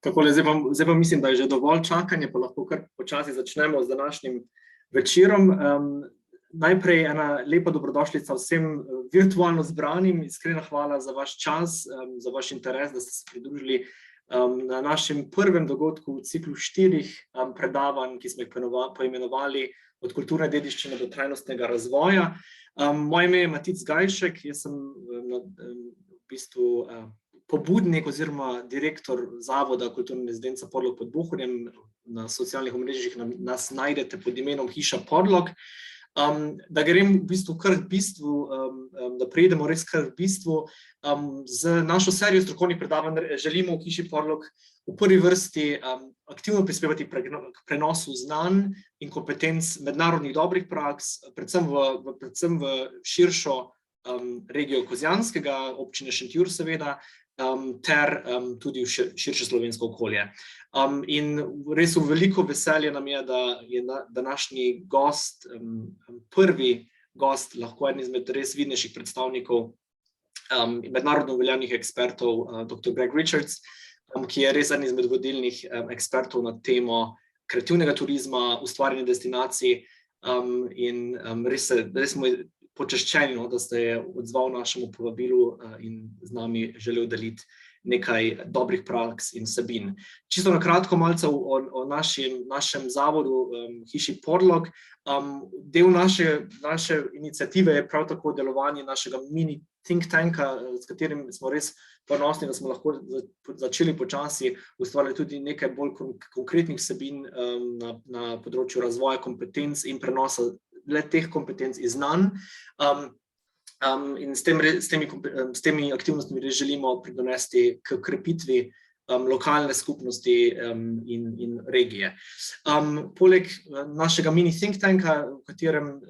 Takole, zdaj pa mislim, da je že dovolj čakanja, pa lahko kar počasi začnemo z današnjim večerom. Najprej ena lepa dobrodošlica vsem virtualno zbranim. Iskrena hvala za vaš čas, za vaš interes, da ste se pridružili na našem prvem dogodku v ciklu 4 predavanj, ki smo jih poimenovali Od kulturne dediščine do trajnostnega razvoja. Moje ime je Matic Gajšek, jaz sem v bistvu pobudnik oziroma direktor Zavoda kulturne rezidenca Podlog pod Bohorjem. Na socialnih omrežjih nas najdete pod imenom Hiša Podlog. Da grem v bistvu kar v bistvu, da prejdemo res kar v bistvu. Z našo serijo strokovnih predavanj želimo v Hiši Podlog v prvi vrsti aktivno prispevati k prenosu znanj in kompetenc mednarodnih dobrih praks, predvsem v širšo regijo Kozjanskega, občine Šentjur seveda, ter tudi v širše slovensko okolje. In res v veliko veselje nam je, da je današnji gost, prvi gost, lahko eden izmed res vidnejših predstavnikov mednarodno uveljavljenih ekspertov, dr. Greg Richards, ki je res eden izmed vodilnih ekspertov na temo kreativnega turizma, ustvarjanja destinacij, in res smo počaščeni, da se je odzval našemu povabilu in z nami želel deliti nekaj dobrih praks in vsebin. Čisto na kratko malce o našem zavodu Hiši Podlog. Del naše iniciative je prav tako delovanje našega mini think tanka, s katerim smo res ponosni, da smo lahko začeli počasi ustvarjati tudi nekaj bolj konkretnih vsebin na področju razvoja kompetenc in prenosa teh kompetenc in znanj. In s temi aktivnostmi želimo pridonesti k krepitvi lokalne skupnosti in regije. Poleg našega mini think tanka, v katerem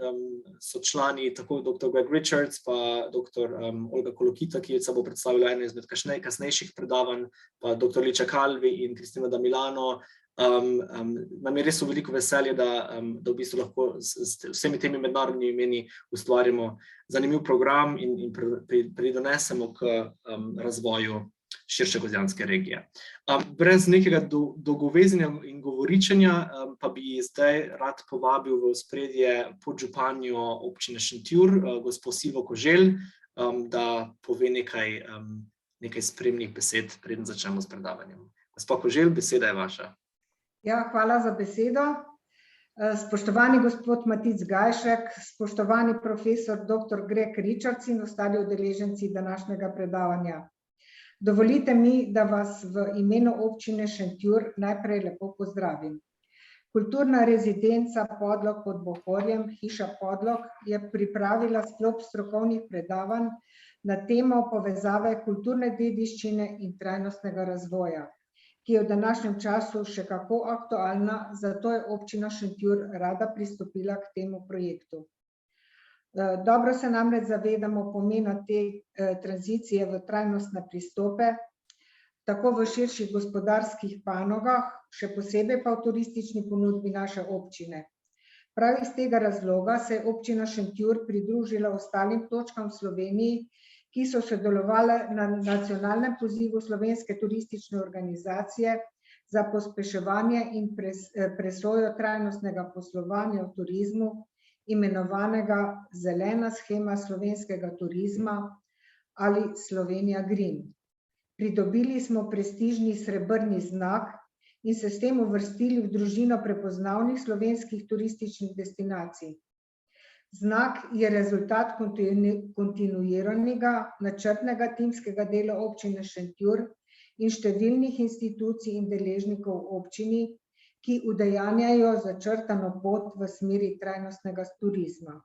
so člani tako dr. Greg Richards pa dr. Olga Kolokita, ki se bo predstavila ena izmed kasnejših predavanj, pa dr. Liča Kalvi in Kristina da Milano. Nam je res veliko veselje, da v bistvu lahko s vsemi temi mednarodnimi imeni ustvarimo zanimiv program in pridonesemo k razvoju širše kozjanske regije. Brez nekega dolgovezenja in govoričenja pa bi zdaj rad povabil v ospredje podžupanjo občine Šentjur, gospo Silvo Koželj, da pove nekaj spremnih besed, preden začnemo s predavanjem. Gospa Koželj, beseda je vaša. Ja, hvala za besedo. Spoštovani gospod Matic Gajšek, spoštovani profesor dr. Greg Richards in ostali udeleženci današnjega predavanja. Dovolite mi, da vas v imenu občine Šentjur najprej lepo pozdravim. Kulturna rezidenca Podlog pod Bohorjem, Hiša Podlog, je pripravila sklop strokovnih predavanj na temo povezave kulturne dediščine in trajnostnega razvoja, ki je v današnjem času še kako aktualna, zato je občina Šentjur rada pristopila k temu projektu. Dobro se namreč zavedamo pomena te tranzicije v trajnostne pristope, tako v širših gospodarskih panogah, še posebej pa v turistični ponudbi naše občine. Prav iz tega razloga se je občina Šentjur pridružila ostalim točkam v Sloveniji, ki so sodelovali na nacionalnem pozivu Slovenske turistične organizacije za pospeševanje in presojo trajnostnega poslovanja v turizmu, imenovanega Zelena shema slovenskega turizma ali Slovenija Green. Pridobili smo prestižni srebrni znak in se s tem uvrstili v družino prepoznavnih slovenskih turističnih destinacij. Znak je rezultat kontinuiranega, načrtnega timskega dela občine Šentjur in številnih institucij in deležnikov v občini, ki udejanjajo začrtano pot v smeri trajnostnega turizma.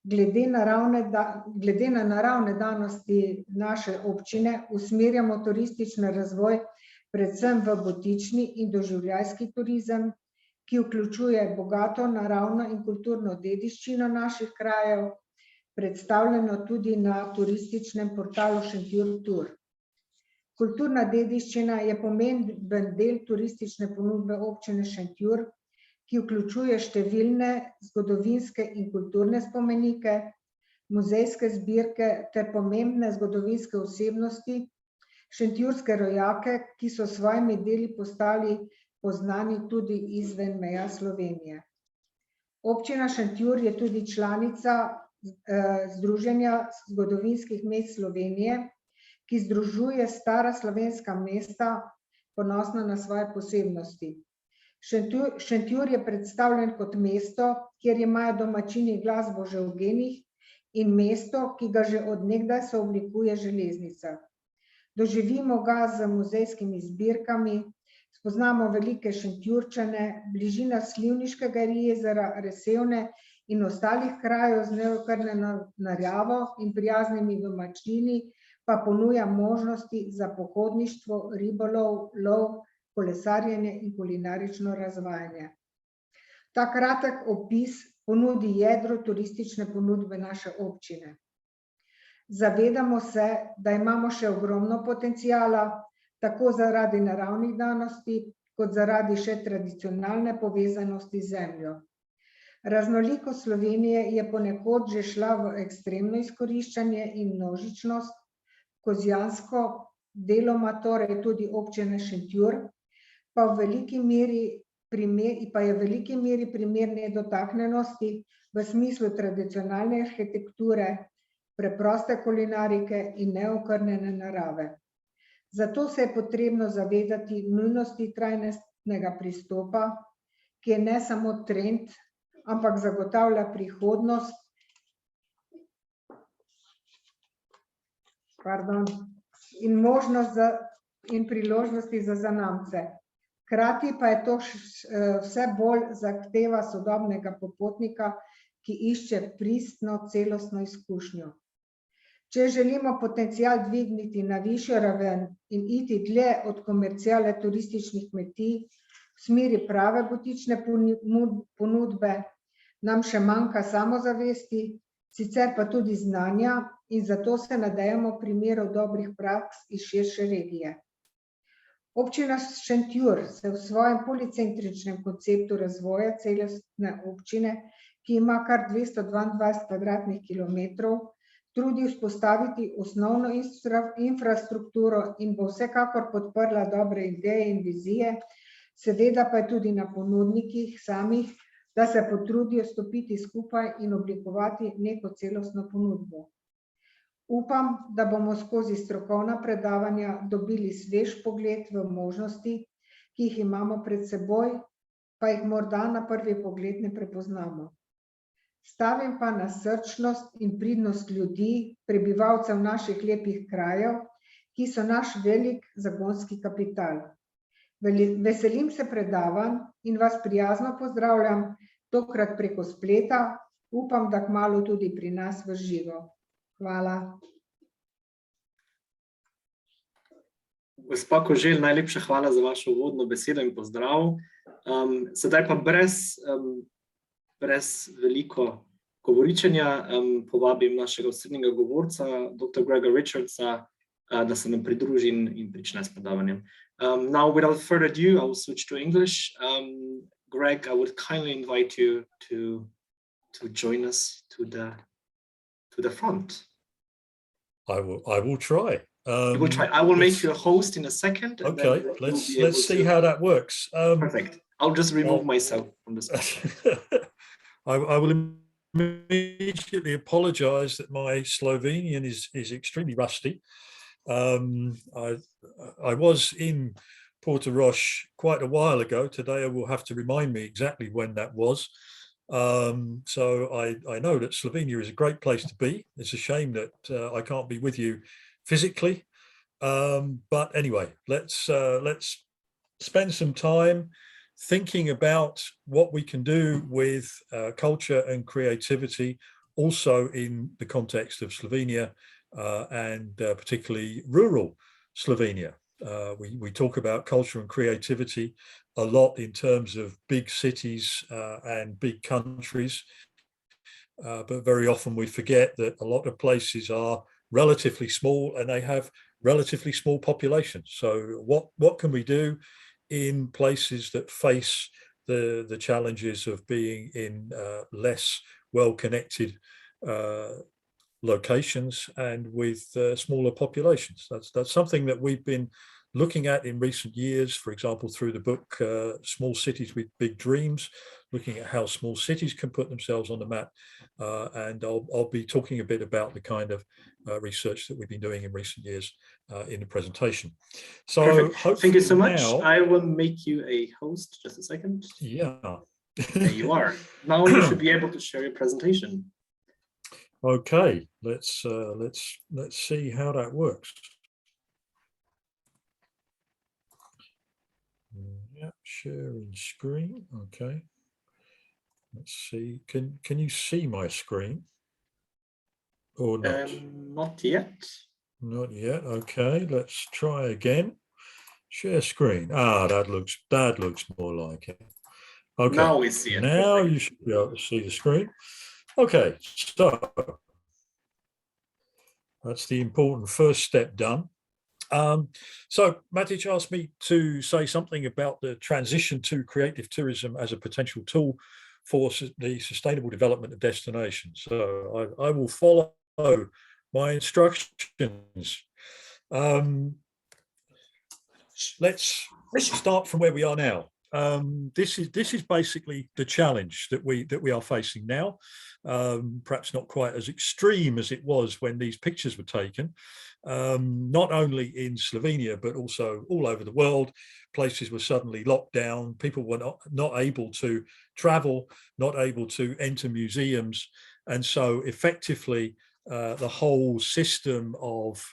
Glede na naravne danosti naše občine usmerjamo turistični razvoj predvsem v butični in doživljajski turizem, ki vključuje bogato naravno in kulturno dediščino naših krajev, predstavljeno tudi na turističnem portalu Šentjur Tur. Kulturna dediščina je pomemben del turistične ponudbe občine Šentjur, ki vključuje številne zgodovinske in kulturne spomenike, muzejske zbirke ter pomembne zgodovinske osebnosti, šentjurske rojake, ki so s svojimi deli postali poznani tudi izven meja Slovenije. Občina Šentjur je tudi članica Združenja zgodovinskih mest Slovenije, ki združuje stara slovenska mesta, ponosna na svoje posebnosti. Šentjur je predstavljen kot mesto, kjer imajo domačini glasbo že v genih, in mesto, ki ga že od nekdaj sooblikuje železnica. Doživimo ga z muzejskimi zbirkami, spoznamo velike Šentjurčane, bližina Slivniškega jezera, Resevne in ostalih krajev z neokrnjeno naravo in prijaznimi domačini pa ponuja možnosti za pohodništvo, ribolov, lov, kolesarjenje in kulinarično razvajanje. Ta kratek opis ponudi jedro turistične ponudbe naše občine. Zavedamo se, da imamo še ogromno potenciala, tako zaradi naravnih danosti, kot zaradi še tradicionalne povezanosti z zemljo. Raznolikost Slovenije je ponekod že šla v ekstremno izkoriščanje in množičnost, Kozjansko, deloma torej tudi občine Šentjur, pa je v veliki meri primer nedotaknjenosti v smislu tradicionalne arhitekture, preproste kulinarike in neokrnjene narave. Zato se je potrebno zavedati nujnosti trajnostnega pristopa, ki je ne samo trend, ampak zagotavlja prihodnost in možnost in priložnosti za zanamce. Hkrati pa je to vse bolj zahteva sodobnega popotnika, ki išče pristno, celostno izkušnjo. Če želimo potencial dvigniti na višjo raven in iti dlje od komerciale turističnih kmetij v smeri prave butične ponudbe, nam še manjka samozavesti, sicer pa tudi znanja, in zato se nadejamo primerov dobrih praks iz širše regije. Občina Šentjur se v svojem policentričnem konceptu razvoja celostne občine, ki ima kar 222 kvadratnih kilometrov, trudi vzpostaviti osnovno infrastrukturo in bo vsekakor podprla dobre ideje in vizije, seveda pa je tudi na ponudnikih samih, da se potrudijo stopiti skupaj in oblikovati neko celostno ponudbo. Upam, da bomo skozi strokovna predavanja dobili svež pogled v možnosti, ki jih imamo pred seboj, pa jih morda na prvi pogled ne prepoznamo. Stavim pa na srčnost in pridnost ljudi, prebivalcev naših lepih krajev, ki so naš velik zagonski kapital. Veselim se predavanj in vas prijazno pozdravljam, tokrat preko spleta, upam, da kmalu tudi pri nas v živo. Hvala. Gospa Koželj, najlepša hvala za vašo uvodno besedo in pozdrav. Sedaj pa brez veliko govoričenja povabim našega osrednjega govorca, dr. Grega Richardsa, da se nam pridruži in prične s predavanjem. Now, without further ado, I will switch to English. Greg, I would kindly invite you to join us to the front. I will try. You will try. I will make you a host in a second. Okay, let's see how that works. Perfect. I'll just remove myself from this. I will immediately apologize that my Slovenian is extremely rusty. I was in Portorož quite a while ago. Today I will have to remind me exactly when that was. So I know that Slovenia is a great place to be. It's a shame that I can't be with you physically. But anyway, let's spend some time thinking about what we can do with culture and creativity, also in the context of Slovenia and particularly rural Slovenia. We talk about culture and creativity a lot in terms of big cities and big countries, but very often we forget that a lot of places are relatively small and they have relatively small populations. So what can we do in places that face the challenges of being in less well-connected locations and with smaller populations. That's something that we've been looking at in recent years, for example, through the book Small Cities with Big Dreams, looking at how small cities can put themselves on the map. And I'll be talking a bit about the kind of research that we've been doing in recent years in the presentation. So thank you so much. Now, I will make you a host. Just a second. Yeah. There you are. Now you should be able to share your presentation. Okay, let's see how that works. Yeah, sharing screen. Okay. Let's see. Can you see my screen or not? Not yet. Not yet. Okay, let's try again. Share screen. Ah, that looks more like it. Okay. Now we see it. Now you should be able to see the screen. Okay, so that's the important first step done. So Matic asked me to say something about the transition to creative tourism as a potential tool for the sustainable development of destinations. So I will follow my instructions. Let's start from where we are now. This is basically the challenge that we are facing now. Perhaps not quite as extreme as it was when these pictures were taken. Not only in Slovenia, but also all over the world. Places were suddenly locked down. People were not able to travel, not able to enter museums. And so effectively, the whole system of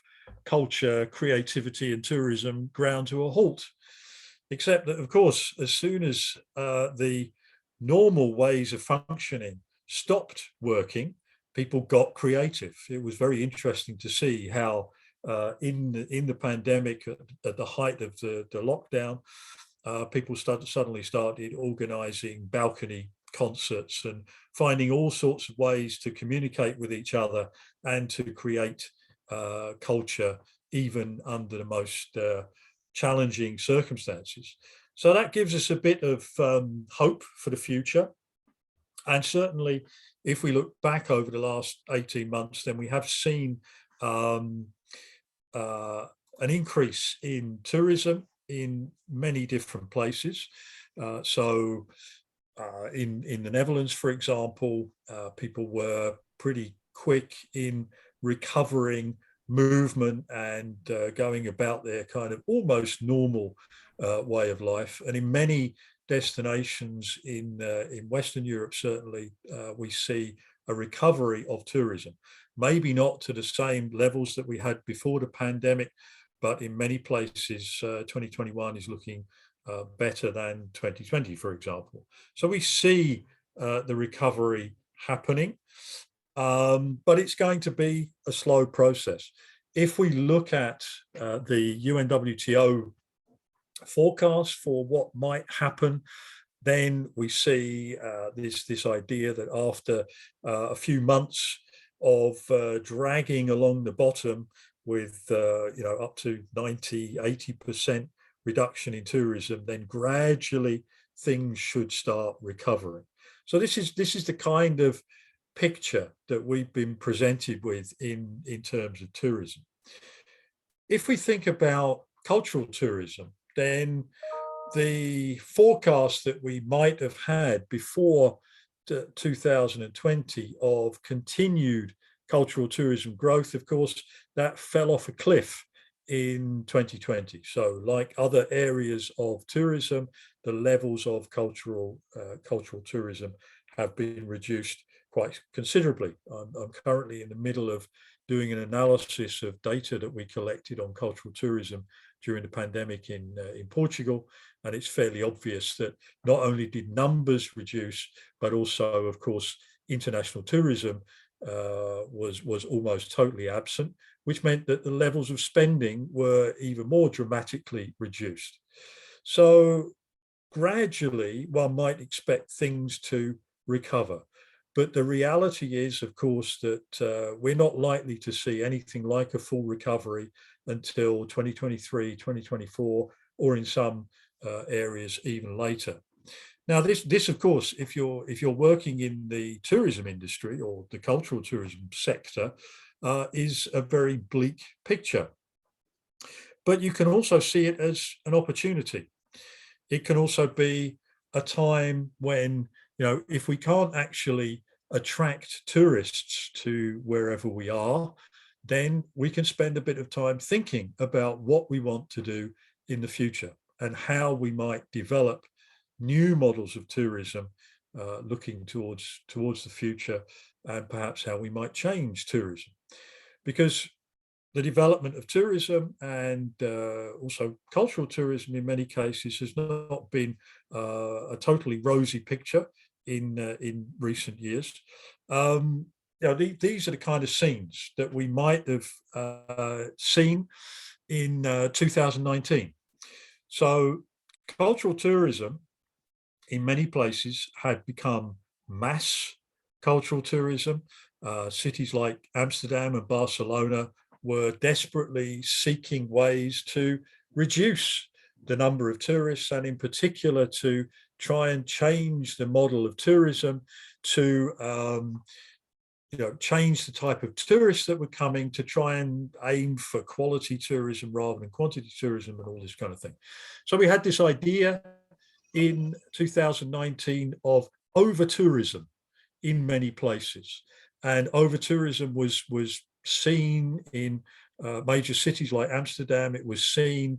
culture, creativity and tourism ground to a halt. Except that, of course, as soon as the normal ways of functioning stopped working, people got creative. It was very interesting to see how in the pandemic, at the height of the lockdown, people suddenly started organizing balcony concerts and finding all sorts of ways to communicate with each other and to create culture, even under the most challenging circumstances. So that gives us a bit of hope for the future. And certainly, if we look back over the last 18 months, then we have seen an increase in tourism in many different places. In the Netherlands, for example, people were pretty quick in recovering movement and going about their kind of almost normal way of life. And in many destinations in Western Europe, certainly, we see a recovery of tourism. Maybe not to the same levels that we had before the pandemic, but in many places, 2021 is looking better than 2020, for example. So we see the recovery happening, but it's going to be a slow process. If we look at the UNWTO forecast for what might happen, then we see this idea that after a few months of dragging along the bottom with up to 90–80% reduction in tourism, then gradually things should start recovering. So this is the kind of picture that we've been presented with in terms of tourism. If we think about cultural tourism, then the forecast that we might have had before 2020 of continued cultural tourism growth, of course, that fell off a cliff in 2020. So like other areas of tourism, the levels of cultural tourism have been reduced quite considerably. I'm currently in the middle of doing an analysis of data that we collected on cultural tourism during the pandemic in Portugal, and it's fairly obvious that not only did numbers reduce, but also, of course, international tourism was almost totally absent, which meant that the levels of spending were even more dramatically reduced. So gradually, one might expect things to recover. But the reality is, of course, that we're not likely to see anything like a full recovery until 2023, 2024, or in some areas even later. Now, this of course, if you're working in the tourism industry or the cultural tourism sector, is a very bleak picture. But you can also see it as an opportunity. It can also be a time when, if we can't actually attract tourists to wherever we are, then we can spend a bit of time thinking about what we want to do in the future and how we might develop new models of tourism, looking towards the future, and perhaps how we might change tourism. Because the development of tourism and also cultural tourism in many cases has not been a totally rosy picture in recent years. These are the kind of scenes that we might have seen in 2019. So cultural tourism in many places had become mass cultural tourism. Cities like Amsterdam and Barcelona were desperately seeking ways to reduce the number of tourists, and in particular to try and change the model of tourism to change the type of tourists that were coming, to try and aim for quality tourism rather than quantity tourism and all this kind of thing. So we had this idea in 2019 of over-tourism in many places. And over-tourism was seen in major cities like Amsterdam. It was seen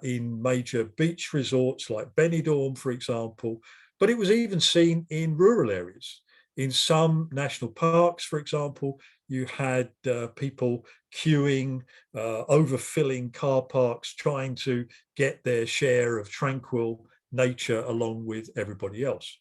in major beach resorts like Benidorm, for example, but it was even seen in rural areas. In some national parks, for example, you had people queuing, overfilling car parks, trying to get their share of tranquil nature along with everybody else.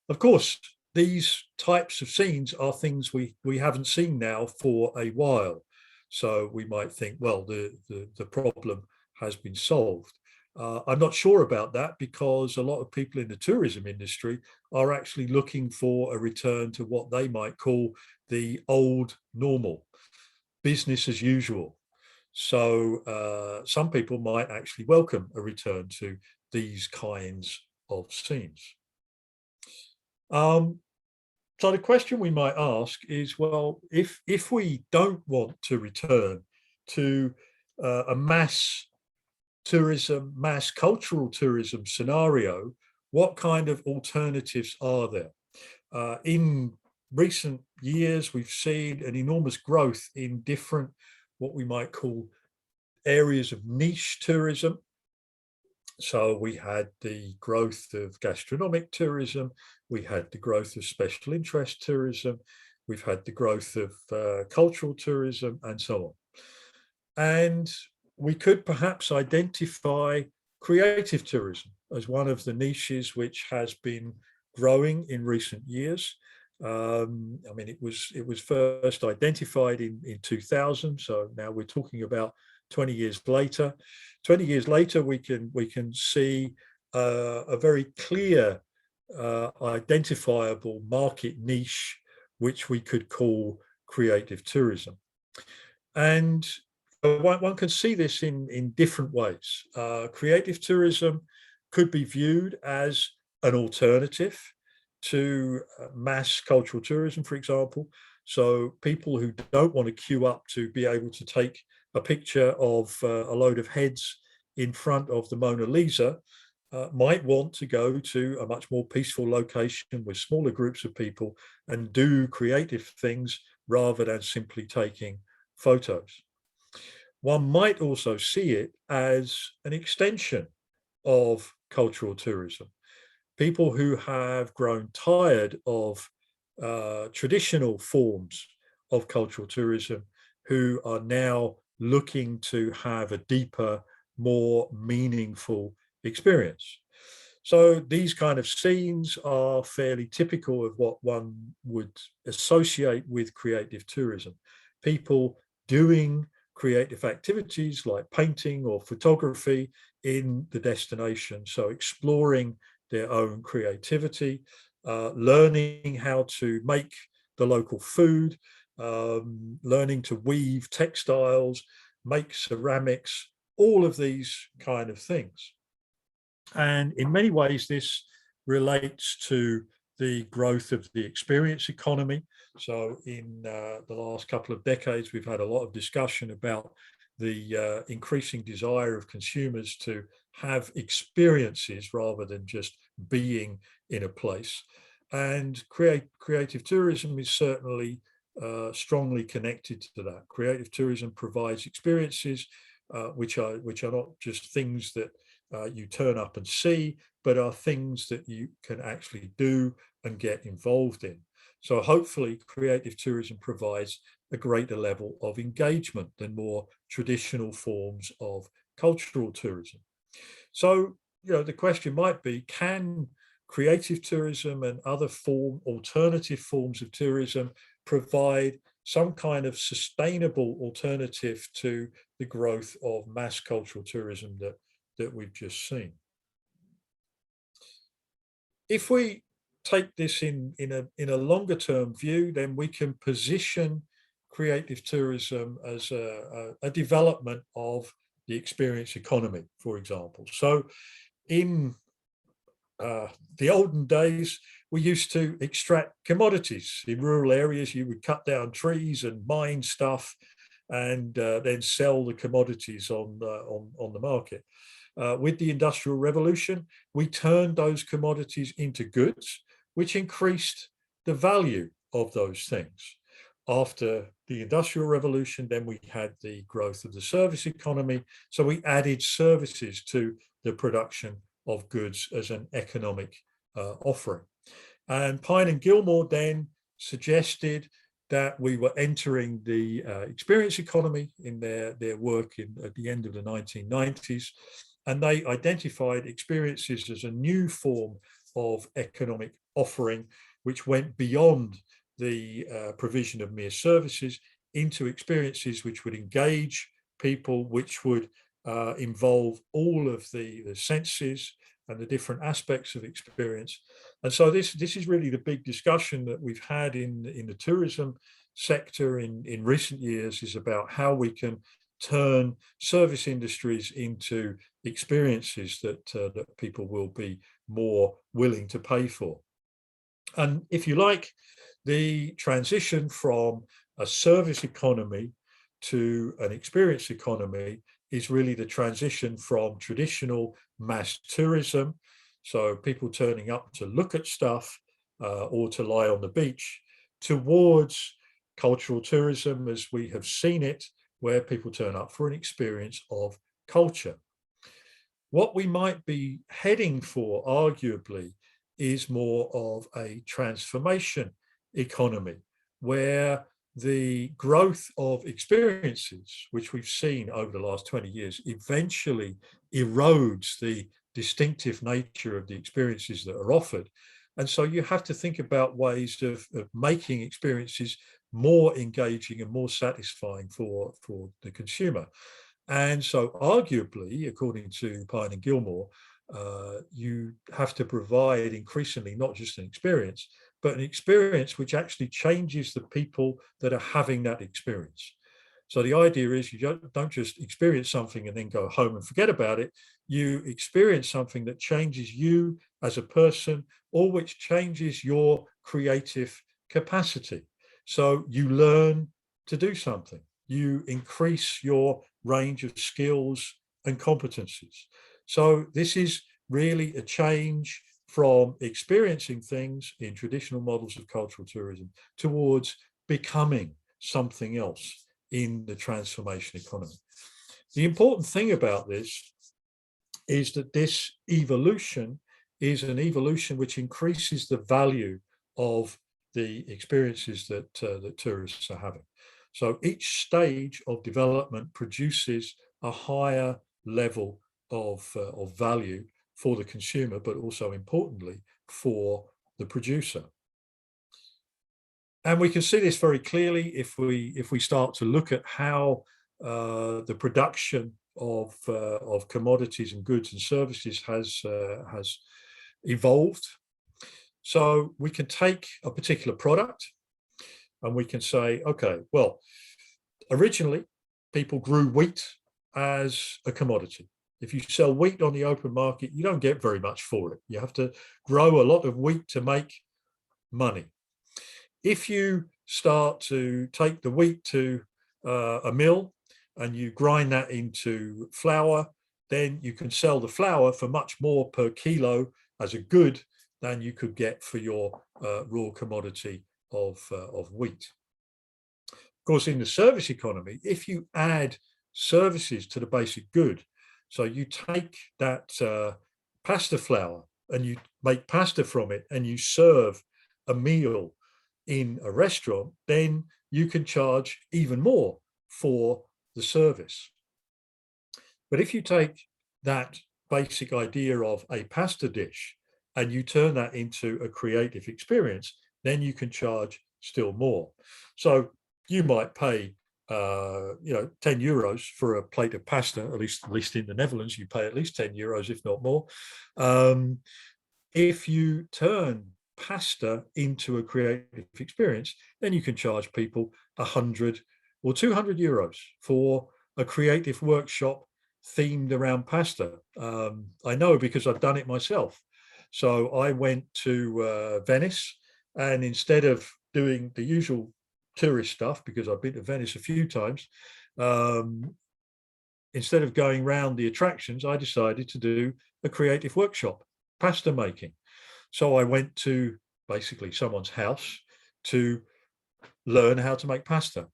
Of course, these types of scenes are things we haven't seen now for a while. So we might think, well, the problem has been solved. I'm not sure about that, because a lot of people in the tourism industry are actually looking for a return to what they might call the old normal, business as usual. So some people might actually welcome a return to these kinds of scenes. So the question we might ask is, well, if we don't want to return to a mass tourism, mass cultural tourism scenario, what kind of alternatives are there? In recent years, we've seen an enormous growth in different, what we might call areas of niche tourism. So we had the growth of gastronomic tourism, we had the growth of special interest tourism, we've had the growth of cultural tourism, and so on. And we could perhaps identify creative tourism as one of the niches which has been growing in recent years. I mean, it was first identified in 2000, so now we're talking about 20 years later. 20 years later, we can see a very clear, identifiable market niche, which we could call creative tourism. And one can see this in different ways. Creative tourism could be viewed as an alternative to mass cultural tourism, for example. So people who don't want to queue up to be able to take a picture of a load of heads in front of the Mona Lisa might want to go to a much more peaceful location with smaller groups of people and do creative things rather than simply taking photos. One might also see it as an extension of cultural tourism. People who have grown tired of traditional forms of cultural tourism, who are now looking to have a deeper, more meaningful experience. So these kind of scenes are fairly typical of what one would associate with creative tourism. People doing creative activities like painting or photography in the destination. So exploring their own creativity, learning how to make the local food, learning to weave textiles, make ceramics, all of these kind of things. And in many ways, this relates to the growth of the experience economy. So in the last couple of decades, we've had a lot of discussion about the increasing desire of consumers to have experiences rather than just being in a place. And creative tourism is certainly strongly connected to that. Creative tourism provides experiences which are not just things that you turn up and see, but are things that you can actually do and get involved in. So hopefully creative tourism provides a greater level of engagement than more traditional forms of cultural tourism. So, the question might be, can creative tourism and other alternative forms of tourism provide some kind of sustainable alternative to the growth of mass cultural tourism that we've just seen? If we take this in a longer term view, then we can position creative tourism as a development of the experience economy, for example. So in the olden days, we used to extract commodities. In rural areas, you would cut down trees and mine stuff and then sell the commodities on the market. With the Industrial Revolution, we turned those commodities into goods, which increased the value of those things. After the Industrial Revolution, then we had the growth of the service economy. So we added services to the production of goods as an economic offering. And Pine and Gilmore then suggested that we were entering the experience economy in their work at the end of the 1990s. And they identified experiences as a new form of economic offering, which went beyond the provision of mere services into experiences which would engage people, which would involve all of the senses and the different aspects of experience. And so this is really the big discussion that we've had in the tourism sector in recent years, is about how we can turn service industries into experiences that people will be more willing to pay for. And if you like, the transition from a service economy to an experience economy is really the transition from traditional mass tourism, so people turning up to look at stuff or to lie on the beach, towards cultural tourism as we have seen it, where people turn up for an experience of culture. What we might be heading for, arguably, is more of a transformation economy, where the growth of experiences, which we've seen over the last 20 years, eventually erodes the distinctive nature of the experiences that are offered. And so you have to think about ways of making experiences more engaging and more satisfying for the consumer. And so arguably, according to Pine and Gilmore, you have to provide increasingly not just an experience, but an experience which actually changes the people that are having that experience. So the idea is you don't just experience something and then go home and forget about it. You experience something that changes you as a person, or which changes your creative capacity. So you learn to do something. You increase your range of skills and competencies. So this is really a change from experiencing things in traditional models of cultural tourism towards becoming something else in the transformation economy. The important thing about this is that this evolution is an evolution which increases the value of the experiences that tourists are having. So each stage of development produces a higher level of value for the consumer, but also importantly for the producer. And we can see this very clearly if we start to look at how the production of commodities and goods and services has evolved. So we can take a particular product and we can say, okay, well, originally people grew wheat as a commodity. If you sell wheat on the open market, you don't get very much for it. You have to grow a lot of wheat to make money. If you start to take the wheat to a mill and you grind that into flour, then you can sell the flour for much more per kilo as a good than you could get for your raw commodity of wheat. Of course, in the service economy, if you add services to the basic good, so you take that pasta flour and you make pasta from it and you serve a meal in a restaurant, then you can charge even more for the service. But if you take that basic idea of a pasta dish and you turn that into a creative experience, then you can charge still more. So you might pay 10 euros for a plate of pasta, at least in the Netherlands, you pay at least 10 euros, if not more. If you turn pasta into a creative experience, then you can charge people 100 or 200 euros for a creative workshop themed around pasta. I know because I've done it myself. So I went to Venice, and instead of doing the usual tourist stuff, because I've been to Venice a few times, instead of going around the attractions, I decided to do a creative workshop, pasta making. So I went to basically someone's house to learn how to make pasta.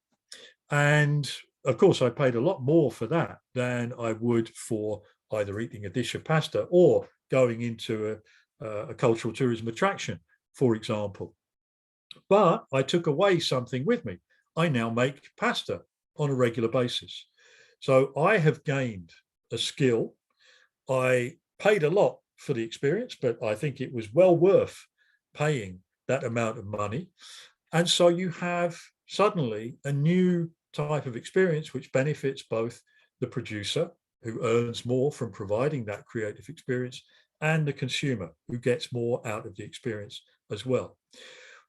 And of course, I paid a lot more for that than I would for either eating a dish of pasta or going into a cultural tourism attraction, for example. But I took away something with me. I now make pasta on a regular basis. So I have gained a skill. I paid a lot for the experience, but I think it was well worth paying that amount of money. And so you have suddenly a new type of experience which benefits both the producer, who earns more from providing that creative experience, and the consumer, who gets more out of the experience as well.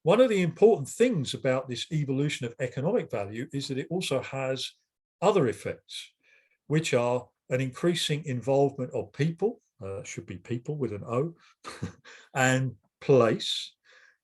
One of the important things about this evolution of economic value is that it also has other effects, which are an increasing involvement of people, should be people with an O, and place.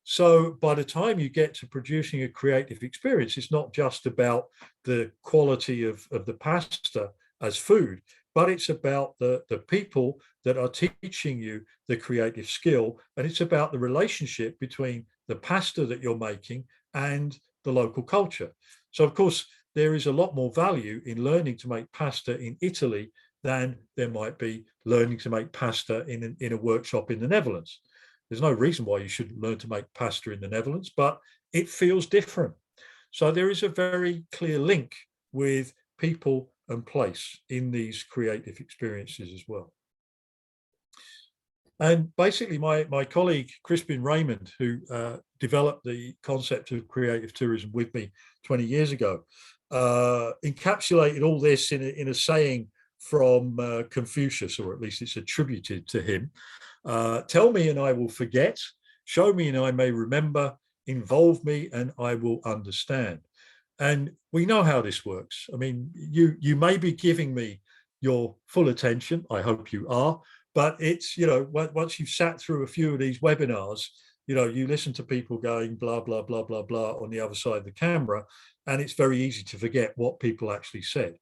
So by the time you get to producing a creative experience, it's not just about the quality of the pasta as food, but it's about the people that are teaching you the creative skill, and it's about the relationship between the pasta that you're making and the local culture. So of course, there is a lot more value in learning to make pasta in Italy than there might be learning to make pasta in a workshop in the Netherlands. There's no reason why you shouldn't learn to make pasta in the Netherlands, but it feels different. So there is a very clear link with people and place in these creative experiences as well. And basically my colleague, Crispin Raymond, who developed the concept of creative tourism with me 20 years ago, encapsulated all this in a saying from Confucius, or at least it's attributed to him. Tell me and I will forget, show me and I may remember, involve me and I will understand. And we know how this works. I mean, you may be giving me your full attention, I hope you are, but it's, once you've sat through a few of these webinars, you listen to people going blah, blah, blah, blah, blah on the other side of the camera, and it's very easy to forget what people actually said.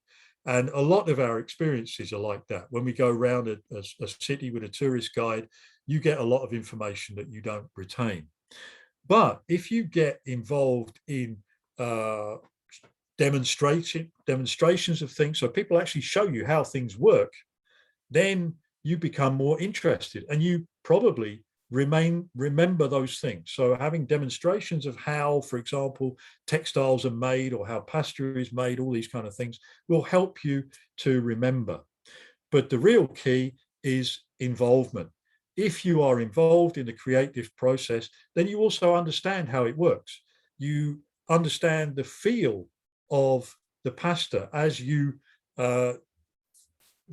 And a lot of our experiences are like that. When we go around a city with a tourist guide, you get a lot of information that you don't retain. But if you get involved in demonstrations of things, so people actually show you how things work, then you become more interested and you probably remember those things. So having demonstrations of how, for example, textiles are made or how pasta is made, all these kind of things will help you to remember. But the real key is involvement. If you are involved in the creative process, then you also understand how it works. You understand the feel of the pasta as you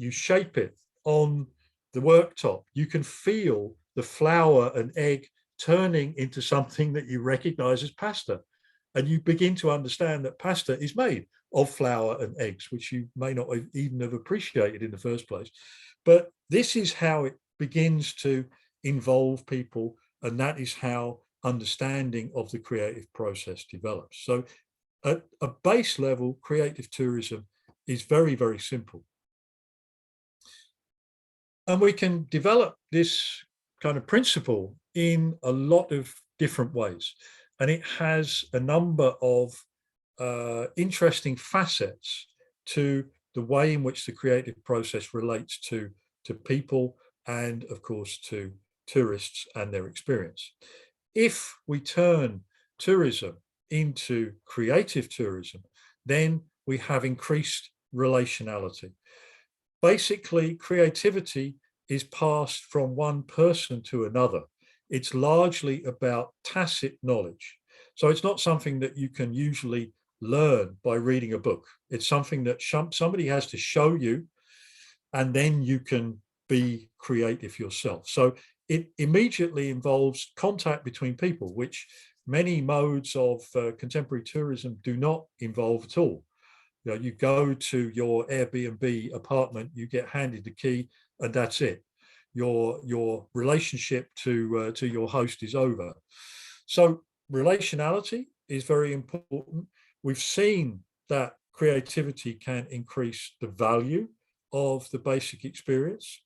shape it on the worktop. You can feel the flour and egg turning into something that you recognize as pasta. And you begin to understand that pasta is made of flour and eggs, which you may not even have appreciated in the first place. But this is how it begins to involve people, and that is how understanding of the creative process develops. So at a base level, creative tourism is very, very simple. And we can develop this kind of principle in a lot of different ways. And it has a number of interesting facets to the way in which the creative process relates to people and, of course, to tourists and their experience. If we turn tourism into creative tourism, then we have increased relationality. Basically, creativity is passed from one person to another. It's largely about tacit knowledge. So it's not something that you can usually learn by reading a book. It's something that somebody has to show you, and then you can be creative yourself. So it immediately involves contact between people, which many modes of contemporary tourism do not involve at all. You know, you go to your Airbnb apartment, you get handed the key, and that's it. Your relationship to your host is over. So relationality is very important. We've seen that creativity can increase the value of the basic experience.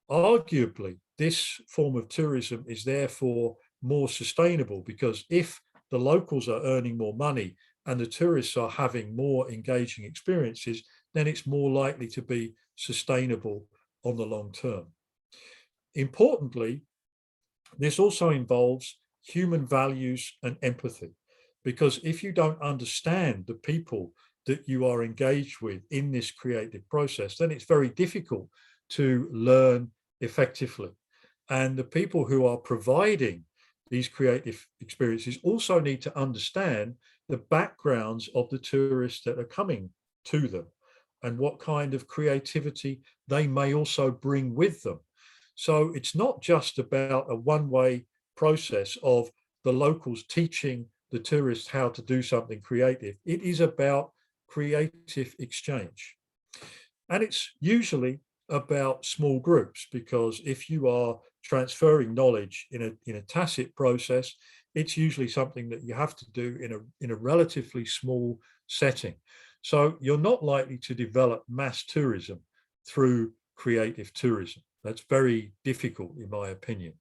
Arguably, this form of tourism is therefore more sustainable, because if the locals are earning more money and the tourists are having more engaging experiences, then it's more likely to be sustainable on the long term. Importantly, this also involves human values and empathy, because if you don't understand the people that you are engaged with in this creative process, then it's very difficult to learn effectively. And the people who are providing these creative experiences also need to understand the backgrounds of the tourists that are coming to them and what kind of creativity they may also bring with them. So it's not just about a one-way process of the locals teaching the tourists how to do something creative. It is about creative exchange. And it's usually about small groups, because if you are transferring knowledge in a tacit process, it's usually something that you have to do in a relatively small setting. So you're not likely to develop mass tourism through creative tourism. That's very difficult, in my opinion.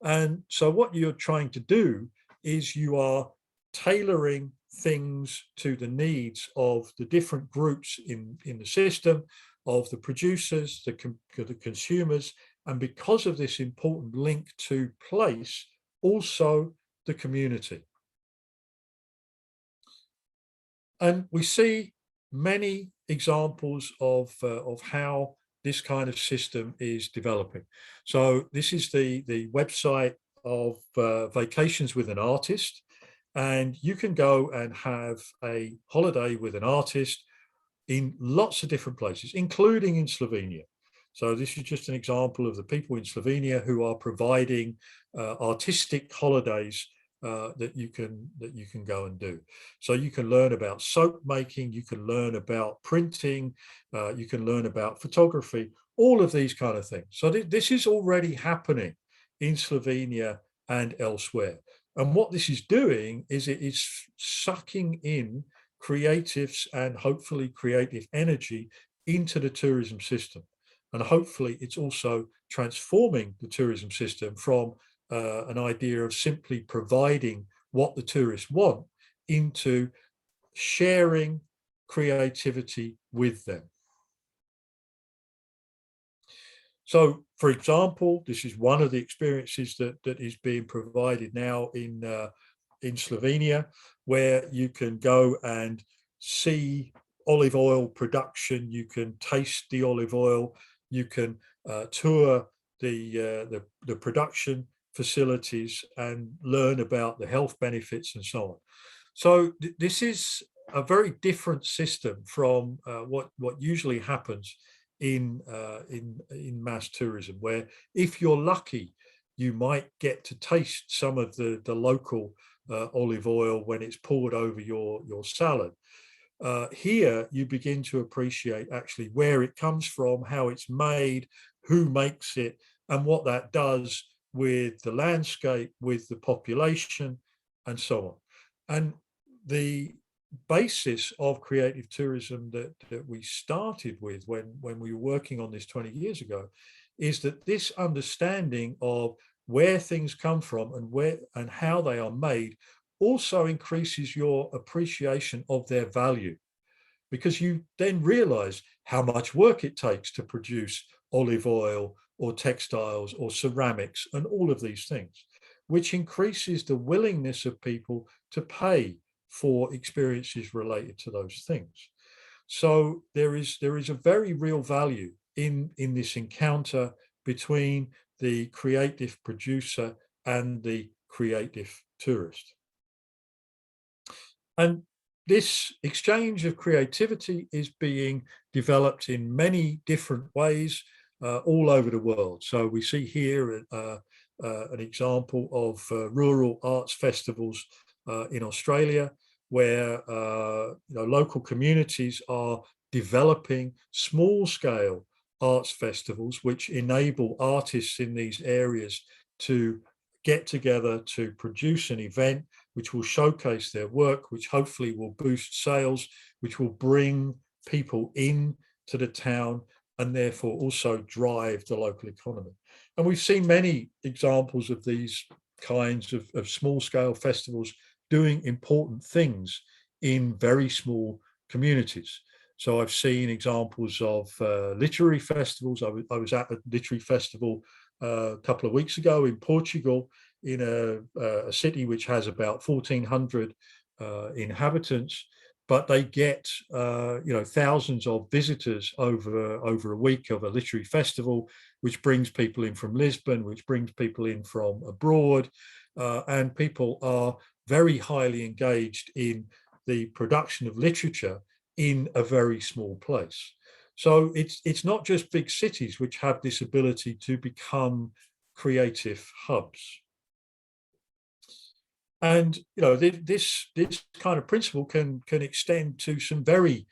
And so what you're trying to do is you are tailoring things to the needs of the different groups in the system, of the producers, the consumers, and because of this important link to place, also the community. And we see many examples of how this kind of system is developing. So this is the website of Vacations with an Artist, and you can go and have a holiday with an artist in lots of different places, including in Slovenia. So this is just an example of the people in Slovenia who are providing artistic holidays that you can go and do. So you can learn about soap making, you can learn about printing, you can learn about photography, all of these kind of things. So this is already happening in Slovenia and elsewhere. And what this is doing is it is sucking in creatives and hopefully creative energy into the tourism system. And hopefully it's also transforming the tourism system from an idea of simply providing what the tourists want into sharing creativity with them. So, for example, this is one of the experiences that is being provided now in Slovenia, where you can go and see olive oil production, you can taste the olive oil, you can tour the production facilities and learn about the health benefits and so on. So this is a very different system from what usually happens in mass tourism, where if you're lucky, you might get to taste some of the local olive oil when it's poured over your salad. here you begin to appreciate actually where it comes from, how it's made, who makes it, and what that does with the landscape, with the population, and so on. And the basis of creative tourism that we started with when we were working on this 20 years ago is that this understanding of where things come from and how they are made also increases your appreciation of their value, because you then realize how much work it takes to produce olive oil or textiles or ceramics and all of these things, which increases the willingness of people to pay for experiences related to those things. So there is a very real value in this encounter between the creative producer and the creative tourist. And this exchange of creativity is being developed in many different ways all over the world. So we see here an example of rural arts festivals in Australia, where local communities are developing small-scale arts festivals which enable artists in these areas to get together to produce an event which will showcase their work, which hopefully will boost sales, which will bring people in to the town and therefore also drive the local economy. And we've seen many examples of these kinds of small-scale festivals doing important things in very small communities. So I've seen examples of literary festivals. I was at a literary festival a couple of weeks ago in Portugal, in a city which has about 1,400 inhabitants, but they get thousands of visitors over a week of a literary festival, which brings people in from Lisbon, which brings people in from abroad, and people are very highly engaged in the production of literature in a very small place. So it's not just big cities which have this ability to become creative hubs. And this kind of principle can extend to some very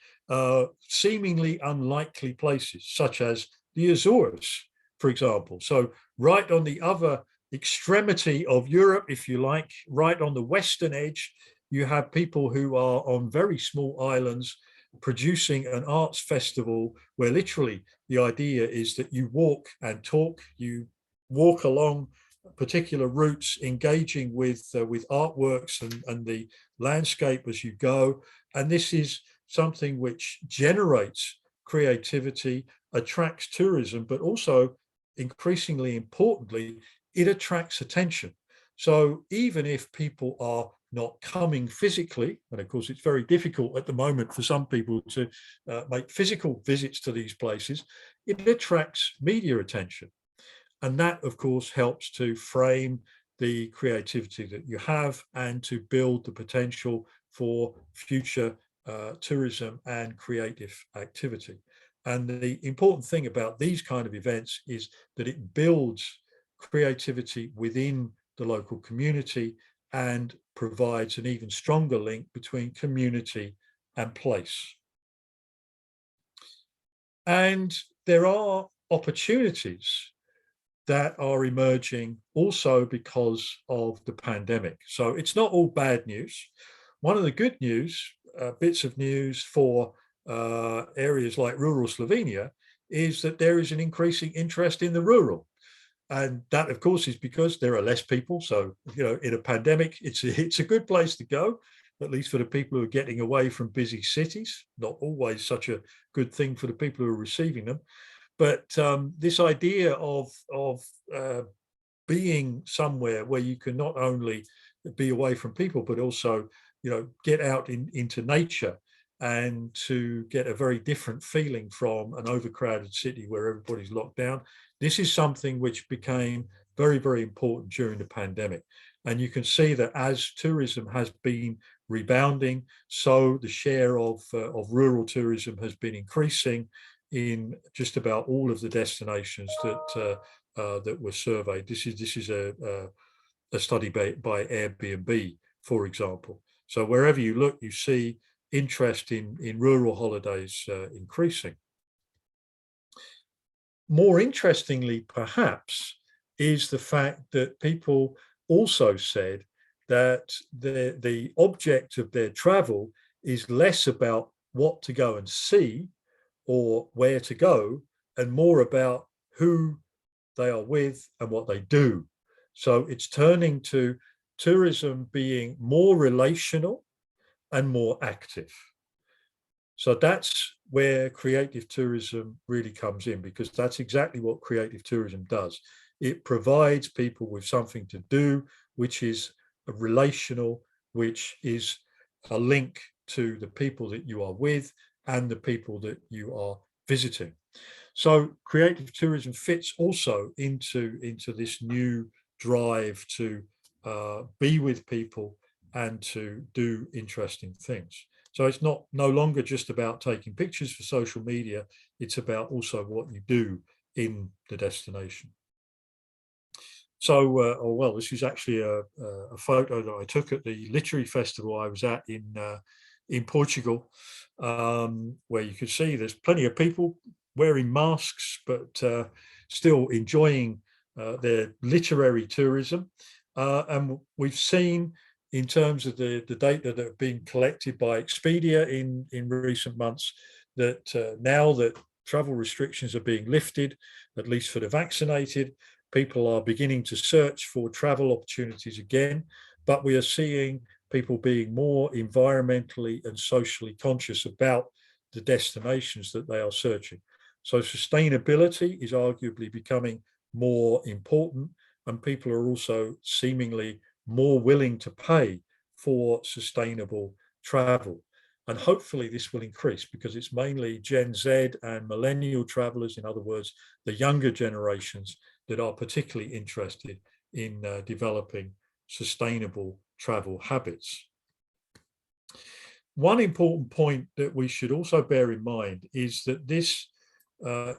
seemingly unlikely places, such as the Azores, for example. So right on the other extremity of Europe, if you like, right on the western edge, you have people who are on very small islands producing an arts festival where literally the idea is that you walk and talk, you walk along particular routes, engaging with artworks and the landscape as you go. And this is something which generates creativity, attracts tourism, but also increasingly importantly, it attracts attention. So even if people are not coming physically, and of course it's very difficult at the moment for some people to make physical visits to these places, it attracts media attention. And that, of course, helps to frame the creativity that you have and to build the potential for future tourism and creative activity. And the important thing about these kind of events is that it builds creativity within the local community and provides an even stronger link between community and place. And there are opportunities that are emerging also because of the pandemic. So it's not all bad news. One of the good news, bits of news for areas like rural Slovenia, is that there is an increasing interest in the rural. And that, of course, is because there are less people. So, in a pandemic, it's a good place to go, at least for the people who are getting away from busy cities. Not always such a good thing for the people who are receiving them. But this idea of being somewhere where you can not only be away from people, but also, get out into nature and to get a very different feeling from an overcrowded city where everybody's locked down. This is something which became very, very important during the pandemic. And you can see that as tourism has been rebounding, so the share of rural tourism has been increasing in just about all of the destinations that were surveyed. This is a study by Airbnb, for example. So wherever you look, you see interest in rural holidays increasing. More interestingly, perhaps, is the fact that people also said that the object of their travel is less about what to go and see or where to go, and more about who they are with and what they do. So it's turning to tourism being more relational and more active. So that's where creative tourism really comes in, because that's exactly what creative tourism does. It provides people with something to do, which is a relational, which is a link to the people that you are with and the people that you are visiting. So creative tourism fits also into this new drive to be with people and to do interesting things. So it's no longer just about taking pictures for social media, it's about also what you do in the destination. So, this is actually a photo that I took at the literary festival I was at in Portugal, where you could see there's plenty of people wearing masks, but still enjoying their literary tourism. And we've seen, in terms of the data that have been collected by Expedia in recent months, that now that travel restrictions are being lifted, at least for the vaccinated, people are beginning to search for travel opportunities again, but we are seeing people being more environmentally and socially conscious about the destinations that they are searching. So sustainability is arguably becoming more important, and people are also seemingly more willing to pay for sustainable travel. And hopefully this will increase, because it's mainly Gen Z and millennial travelers, in other words, the younger generations, that are particularly interested in developing sustainable travel habits. One important point that we should also bear in mind is that this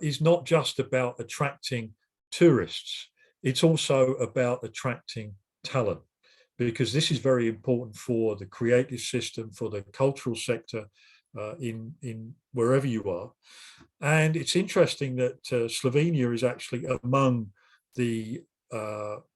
is not just about attracting tourists, it's also about attracting talent, because this is very important for the creative system, for the cultural sector in wherever you are. And it's interesting that Slovenia is actually among the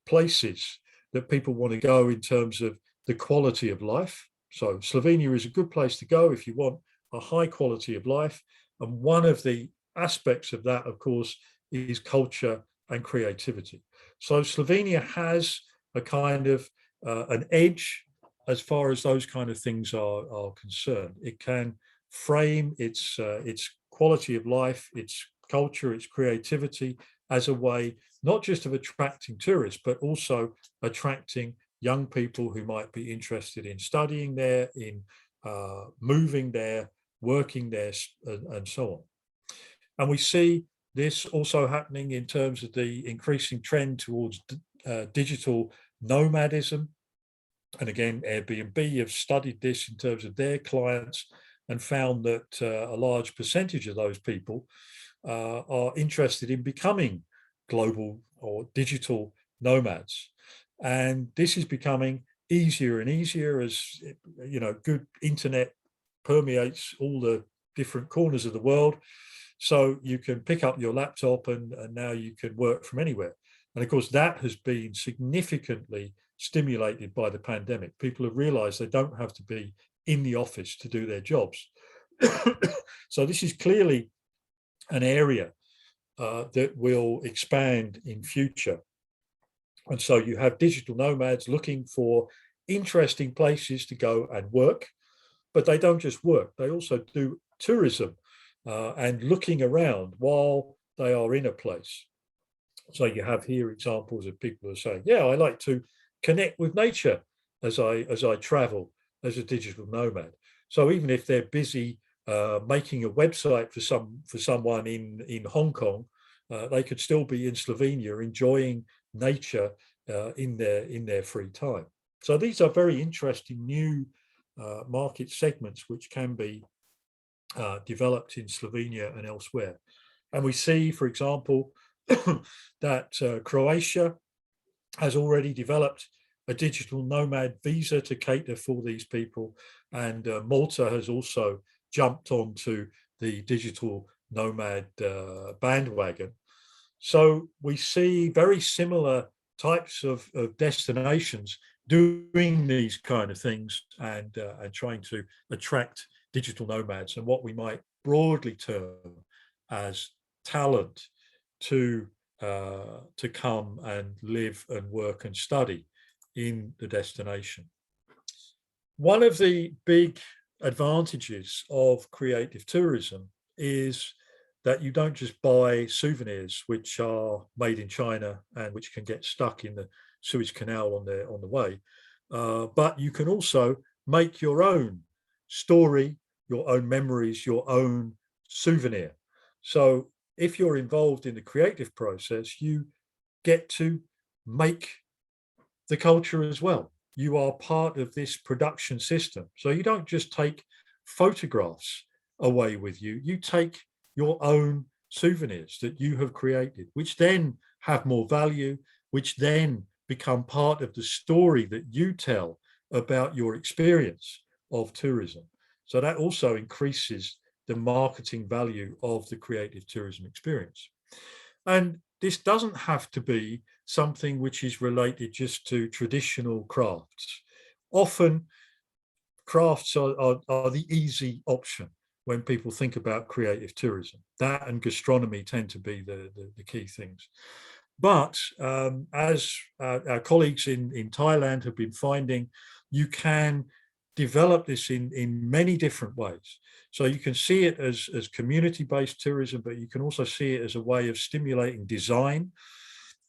places that people want to go in terms of the quality of life. So Slovenia is a good place to go if you want a high quality of life. And one of the aspects of that, of course, is culture and creativity. So Slovenia has a kind of an edge as far as those kind of things are concerned. It can frame its quality of life, its culture, its creativity as a way not just of attracting tourists, but also attracting young people who might be interested in studying there, in moving there, working there, and so on. And we see this also happening in terms of the increasing trend towards digital nomadism. And again, Airbnb have studied this in terms of their clients and found that a large percentage of those people are interested in becoming global or digital nomads. And this is becoming easier and easier as, you know, good internet permeates all the different corners of the world. So you can pick up your laptop and now you can work from anywhere. And of course, that has been significantly stimulated by the pandemic. People have realized they don't have to be in the office to do their jobs. So this is clearly an area that will expand in future. And so you have digital nomads looking for interesting places to go and work, but they don't just work, they also do tourism and looking around while they are in a place. So you have here examples of people who are saying, yeah, I like to connect with nature as I travel as a digital nomad. So even if they're busy making a website for someone in Hong Kong, they could still be in Slovenia enjoying nature in their free time. So these are very interesting new market segments which can be developed in Slovenia and elsewhere. And we see, for example, that Croatia has already developed a digital nomad visa to cater for these people. And Malta has also jumped onto the digital nomad bandwagon. So we see very similar types of destinations doing these kind of things and trying to attract digital nomads and what we might broadly term as talent to come and live and work and study in the destination. One of the big advantages of creative tourism is that you don't just buy souvenirs which are made in China and which can get stuck in the Suez Canal on the way, but you can also make your own story, your own memories, your own souvenir. So if you're involved in the creative process, you get to make the culture as well. You are part of this production system. So you don't just take photographs away with you, you take your own souvenirs that you have created, which then have more value, which then become part of the story that you tell about your experience of tourism. So that also increases the marketing value of the creative tourism experience. And this doesn't have to be something which is related just to traditional crafts. Often crafts are the easy option when people think about creative tourism. That and gastronomy tend to be the key things. But as our colleagues in Thailand have been finding, you can develop this in many different ways. So you can see it as community-based tourism, but you can also see it as a way of stimulating design.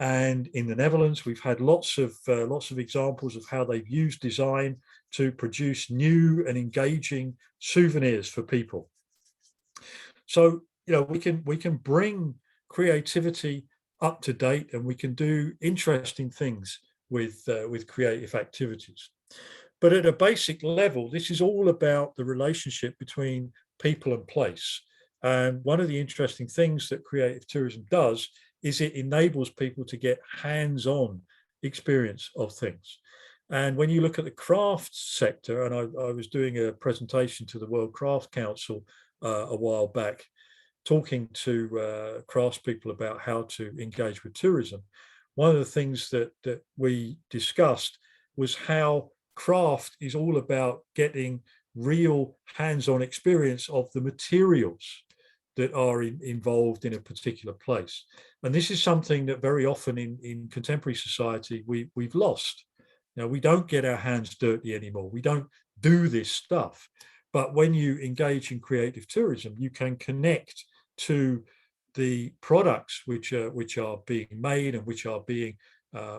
And in the Netherlands, we've had lots of examples of how they've used design to produce new and engaging souvenirs for people. So, we can bring creativity up to date, and we can do interesting things with creative activities. But at a basic level, this is all about the relationship between people and place. And one of the interesting things that creative tourism does is it enables people to get hands-on experience of things. And when you look at the crafts sector, and I was doing a presentation to the World Craft Council a while back, talking to craftspeople about how to engage with tourism, one of the things that we discussed was how craft is all about getting real hands-on experience of the materials that are involved in a particular place. And this is something that very often in contemporary society we've lost. Now, we don't get our hands dirty anymore. We don't do this stuff. But when you engage in creative tourism, you can connect to the products which are being made and which are being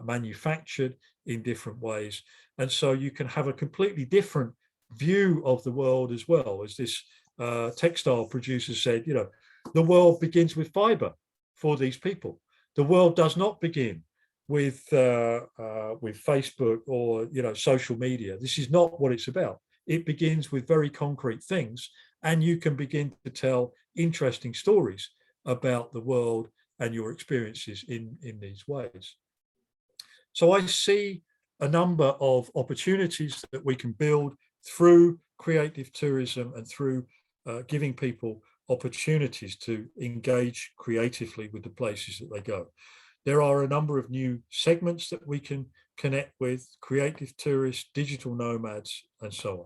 manufactured in different ways. And so you can have a completely different view of the world as well. As this textile producer said, the world begins with fiber for these people. The world does not begin with Facebook or social media. This is not what it's about. It begins with very concrete things, and you can begin to tell interesting stories about the world and your experiences in these ways. So I see a number of opportunities that we can build through creative tourism and through giving people opportunities to engage creatively with the places that they go. There are a number of new segments that we can connect with: creative tourists, digital nomads, and so on.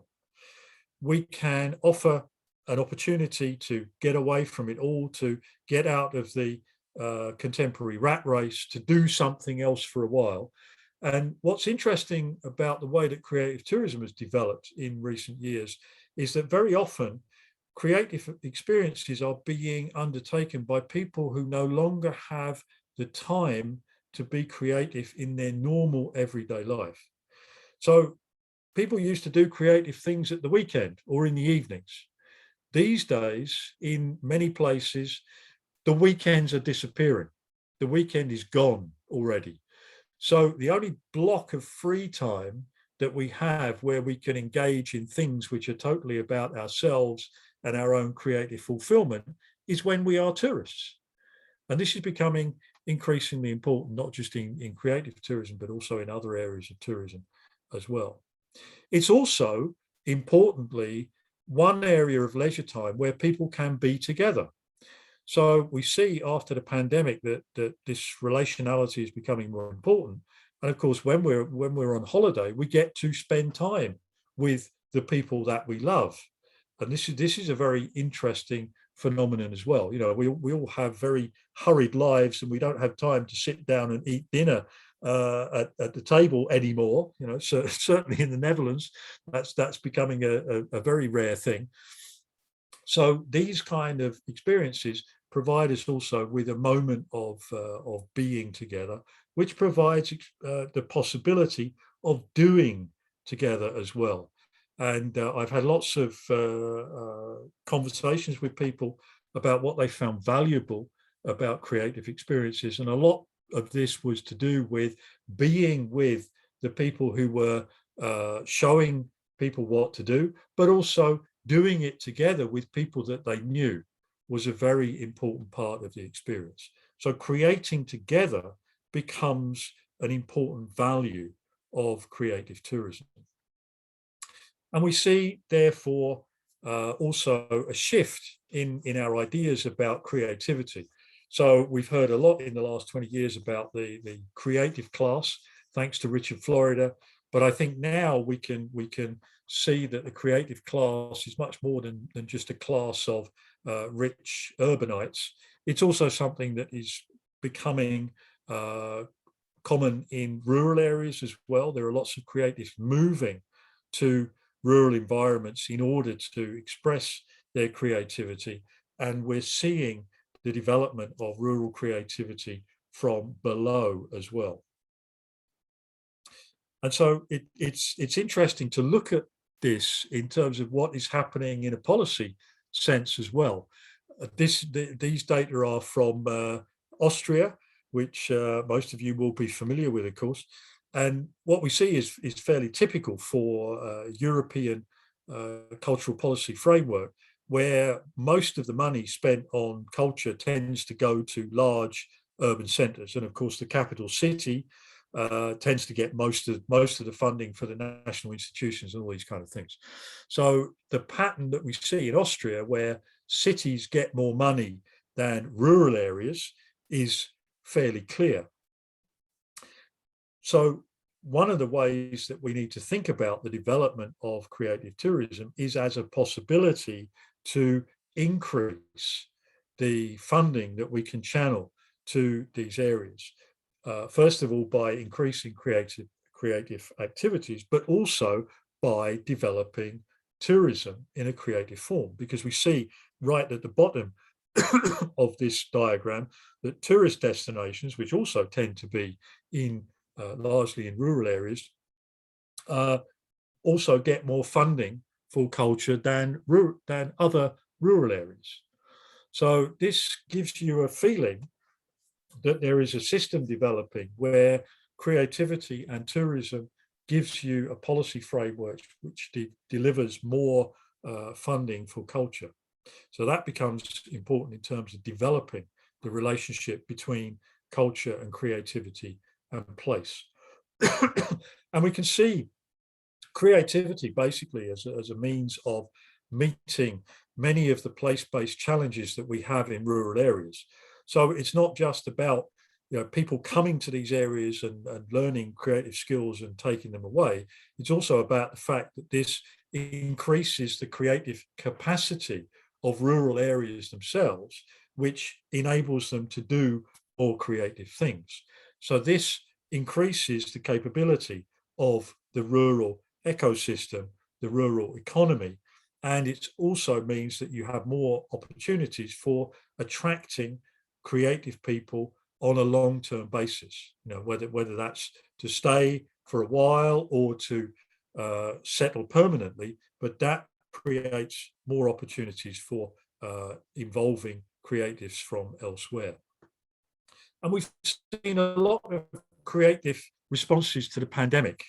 We can offer an opportunity to get away from it all, to get out of the contemporary rat race, to do something else for a while. And what's interesting about the way that creative tourism has developed in recent years is that very often creative experiences are being undertaken by people who no longer have the time to be creative in their normal everyday life. So people used to do creative things at the weekend or in the evenings. These days, in many places, the weekends are disappearing. The weekend is gone already. So the only block of free time that we have where we can engage in things which are totally about ourselves and our own creative fulfillment is when we are tourists. And this is becoming increasingly important, not just in creative tourism, but also in other areas of tourism as well. It's also, importantly, one area of leisure time where people can be together. So we see after the pandemic that this relationality is becoming more important. And of course, when we're on holiday, we get to spend time with the people that we love. And this is a very interesting phenomenon as well. You know, we all have very hurried lives, and we don't have time to sit down and eat dinner at the table anymore. You know, so certainly in the Netherlands, that's becoming a very rare thing. So these kind of experiences provide us also with a moment of being together, which provides the possibility of doing together as well. And I've had lots of conversations with people about what they found valuable about creative experiences. And a lot of this was to do with being with the people who were showing people what to do, but also doing it together with people that they knew was a very important part of the experience. So creating together becomes an important value of creative tourism. And we see, therefore, also a shift in our ideas about creativity. So we've heard a lot in the last 20 years about the creative class, thanks to Richard Florida. But I think now we can see that the creative class is much more than just a class of rich urbanites. It's also something that is becoming common in rural areas as well. There are lots of creatives moving to rural environments in order to express their creativity. And we're seeing the development of rural creativity from below as well. And so it's interesting to look at this in terms of what is happening in a policy sense as well. These data are from Austria, which most of you will be familiar with, of course. And what we see is fairly typical for European cultural policy framework, where most of the money spent on culture tends to go to large urban centres. And of course, the capital city tends to get most of the funding for the national institutions and all these kind of things. So the pattern that we see in Austria, where cities get more money than rural areas, is fairly clear. So one of the ways that we need to think about the development of creative tourism is as a possibility to increase the funding that we can channel to these areas. First of all, by increasing creative activities, but also by developing tourism in a creative form, because we see right at the bottom of this diagram that tourist destinations, which also tend to be in largely in rural areas, also get more funding for culture than other rural areas. So this gives you a feeling that there is a system developing where creativity and tourism gives you a policy framework which delivers more funding for culture. So that becomes important in terms of developing the relationship between culture and creativity and place. And we can see creativity basically as a means of meeting many of the place-based challenges that we have in rural areas. So it's not just about people coming to these areas and learning creative skills and taking them away. It's also about the fact that this increases the creative capacity of rural areas themselves, which enables them to do more creative things. So this increases the capability of the rural ecosystem, the rural economy, and it also means that you have more opportunities for attracting creative people on a long-term basis, whether that's to stay for a while or to settle permanently, but that creates more opportunities for involving creatives from elsewhere. And we've seen a lot of creative responses to the pandemic.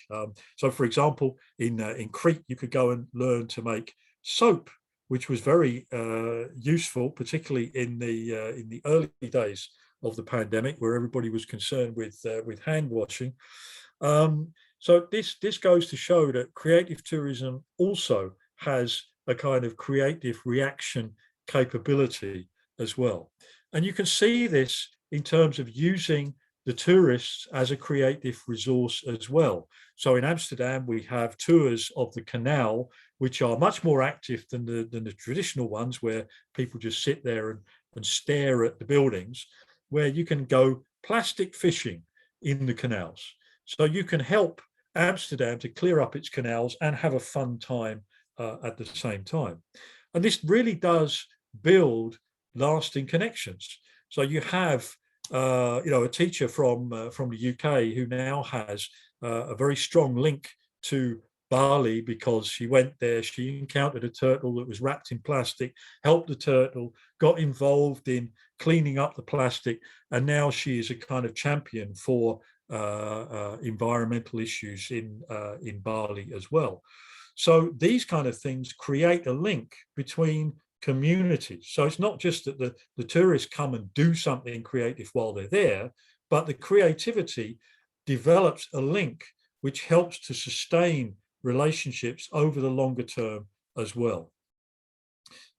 So, for example, in Crete, you could go and learn to make soap, which was very useful, particularly in the early days of the pandemic, where everybody was concerned with hand washing. So this goes to show that creative tourism also has a kind of creative reaction capability as well. And you can see this in terms of using the tourists as a creative resource as well. So in Amsterdam, we have tours of the canal, which are much more active than the traditional ones, where people just sit there and stare at the buildings, where you can go plastic fishing in the canals. So you can help Amsterdam to clear up its canals and have a fun time at the same time. And this really does build lasting connections. So you have a teacher from the UK who now has a very strong link to Bali, because she went there, she encountered a turtle that was wrapped in plastic, helped the turtle, got involved in cleaning up the plastic, and now she is a kind of champion for environmental issues in Bali as well. So these kind of things create a link between communities. So it's not just that the tourists come and do something creative while they're there, but the creativity develops a link which helps to sustain relationships over the longer term as well.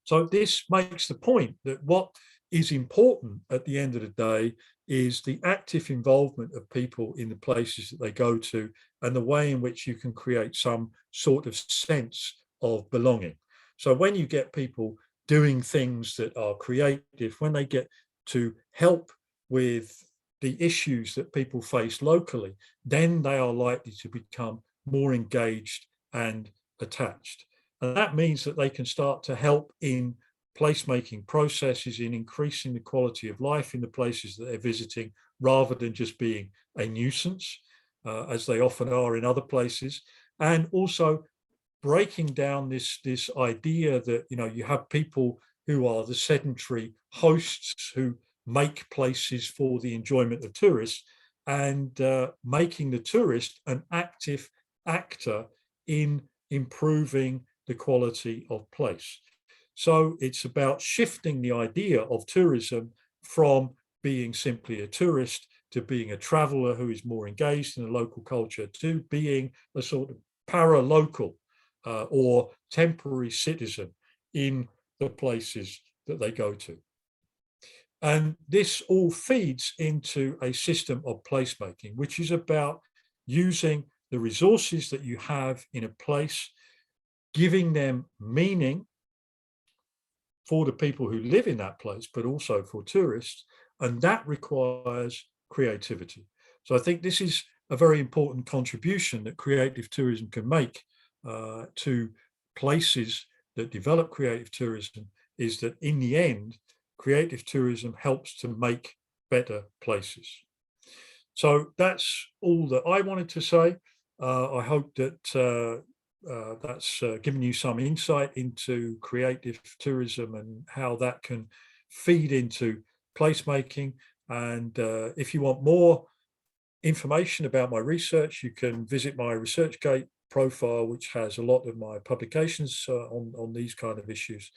So this makes the point that what is important at the end of the day is the active involvement of people in the places that they go to, and the way in which you can create some sort of sense of belonging. So when you get people doing things that are creative, when they get to help with the issues that people face locally, then they are likely to become more engaged and attached. And that means that they can start to help in placemaking processes, in increasing the quality of life in the places that they're visiting, rather than just being a nuisance, as they often are in other places. And also breaking down this idea that, you have people who are the sedentary hosts who make places for the enjoyment of tourists, and making the tourist an active actor in improving the quality of place. So it's about shifting the idea of tourism from being simply a tourist to being a traveller who is more engaged in the local culture, to being a sort of para-local or temporary citizen in the places that they go to. And this all feeds into a system of placemaking, which is about using the resources that you have in a place, giving them meaning for the people who live in that place, but also for tourists, and that requires creativity. So I think this is a very important contribution that creative tourism can make to places that develop creative tourism, is that in the end, creative tourism helps to make better places. So that's all that I wanted to say. I hope that that's given you some insight into creative tourism and how that can feed into placemaking. And if you want more information about my research, you can visit my ResearchGate profile, which has a lot of my publications on these kind of issues.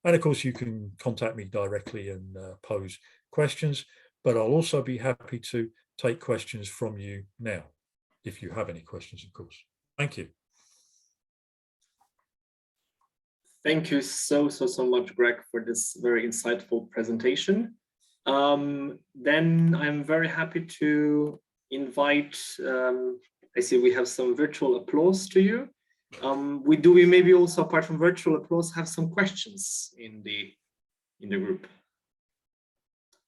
And of course, you can contact me directly and pose questions, but I'll also be happy to take questions from you now, if you have any questions, of course. Thank you. Thank you so much, Greg, for this very insightful presentation. Then I'm very happy to invite, I see we have some virtual applause to you. We maybe also, apart from virtual applause, have some questions in the group.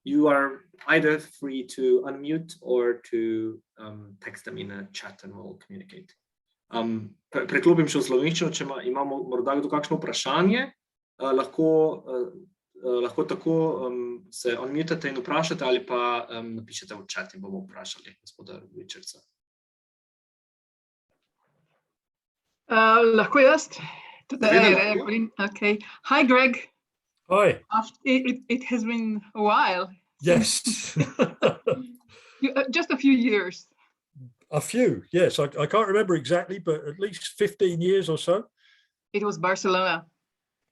You are either free to unmute or to text them in a chat and we'll communicate. Preklopim še v slovenščino, če imamo morda kdo kakšno vprašanje, lahko tako se unmutate in vprašate, ali pa napišete v chat in bomo vprašali gospoda Richardsa. Lahko jaz? Okay. Hi, Greg. Hi. It has been a while. Yes. Just a few years. A few, yes. I can't remember exactly, but at least 15 years or so. It was Barcelona.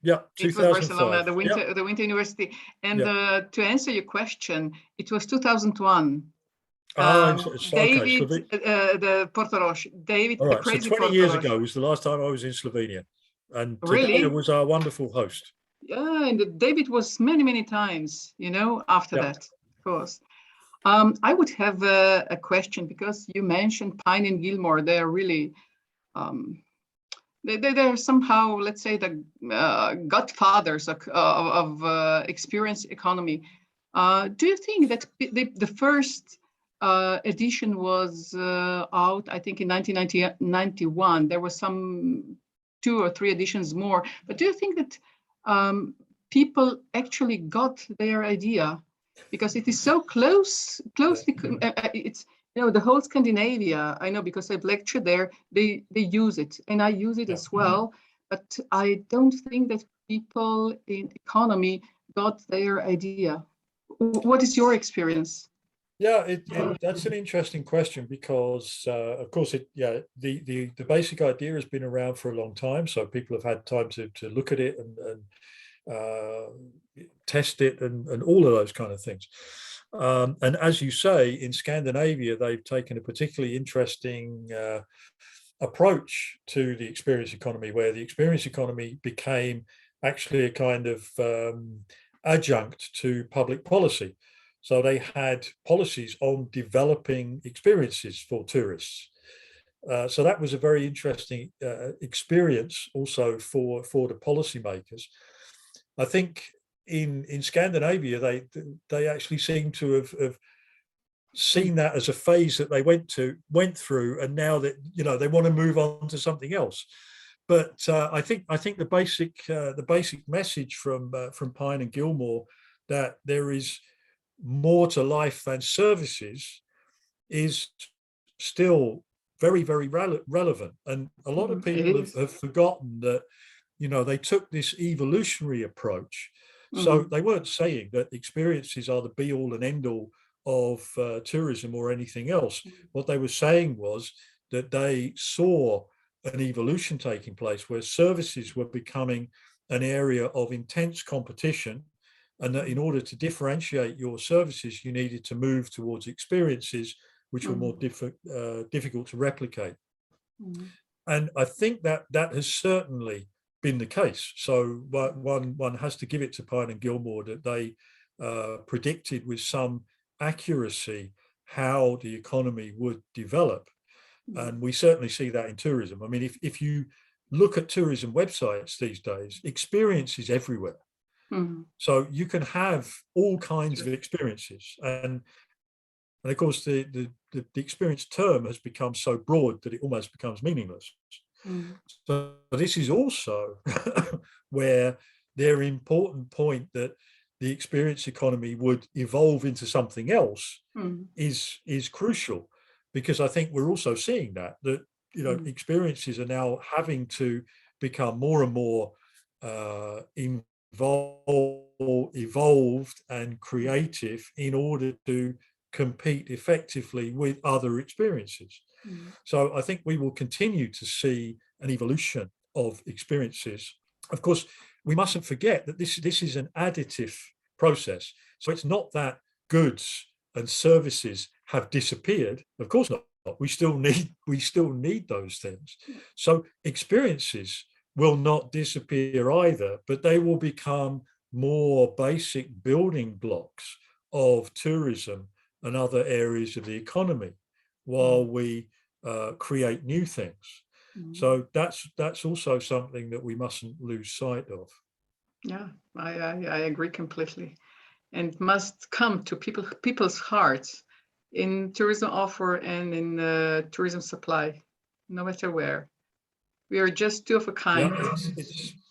Yeah, It was Barcelona, 2005. the Winter University. And Yeah. to answer your question, it was 2001. It's David, okay. the Portorosh, David, All the right, so crazy 20 years Portorosh. ago was the last time I was in Slovenia, and Really? Tadeo was our wonderful host. Yeah, and David was many, many times, you know, after that, of course. I would have a question, because you mentioned Pine and Gilmore. They are really, they're somehow, let's say, the godfathers of experience economy. Do you think that the first edition was out, I think, in 1991? There was some 2 or 3 editions more. But do you think that people actually got their idea? Because it is so closely, it's, you know, the whole Scandinavia, I know, because I've lectured there, they use it, and I use it as well. But I don't think that people in economy got their idea. What is your experience? Yeah, that's an interesting question, because of course the basic idea has been around for a long time, so people have had time to look at it and test it and all of those kind of things. And as you say, in Scandinavia, they've taken a particularly interesting approach to the experience economy, where the experience economy became actually a kind of adjunct to public policy. So they had policies on developing experiences for tourists. So that was a very interesting experience also for the policymakers. I think in Scandinavia, they actually seem to have seen that as a phase that they went through, and now that, you know, they want to move on to something else. But I think the basic message from Pine and Gilmore, that there is more to life than services, is still very, very relevant. And a lot of people have forgotten that, you know, they took this evolutionary approach. So they weren't saying that experiences are the be all and end all of tourism or anything else. What they were saying was that they saw an evolution taking place, where services were becoming an area of intense competition, and that in order to differentiate your services, you needed to move towards experiences which were more difficult to replicate. And I think that has certainly been the case. So one has to give it to Pine and Gilmore that they predicted with some accuracy how the economy would develop. And we certainly see that in tourism. I mean, if you look at tourism websites these days, experience is everywhere. So you can have all kinds of experiences, and of course the experience term has become so broad that it almost becomes meaningless. So this is also where their important point that the experience economy would evolve into something else is crucial, because I think we're also seeing that you know, experiences are now having to become more and more evolved and creative in order to compete effectively with other experiences. So I think we will continue to see an evolution of experiences. Of course, we mustn't forget that this is an additive process. So it's not that goods and services have disappeared. Of course not. We still need those things. So experiences will not disappear either, but they will become more basic building blocks of tourism and other areas of the economy, while we create new things. So that's also something that we mustn't lose sight of. Yeah, I agree completely, and must come to people's hearts in tourism offer and in tourism supply, no matter where. We are just two of a kind.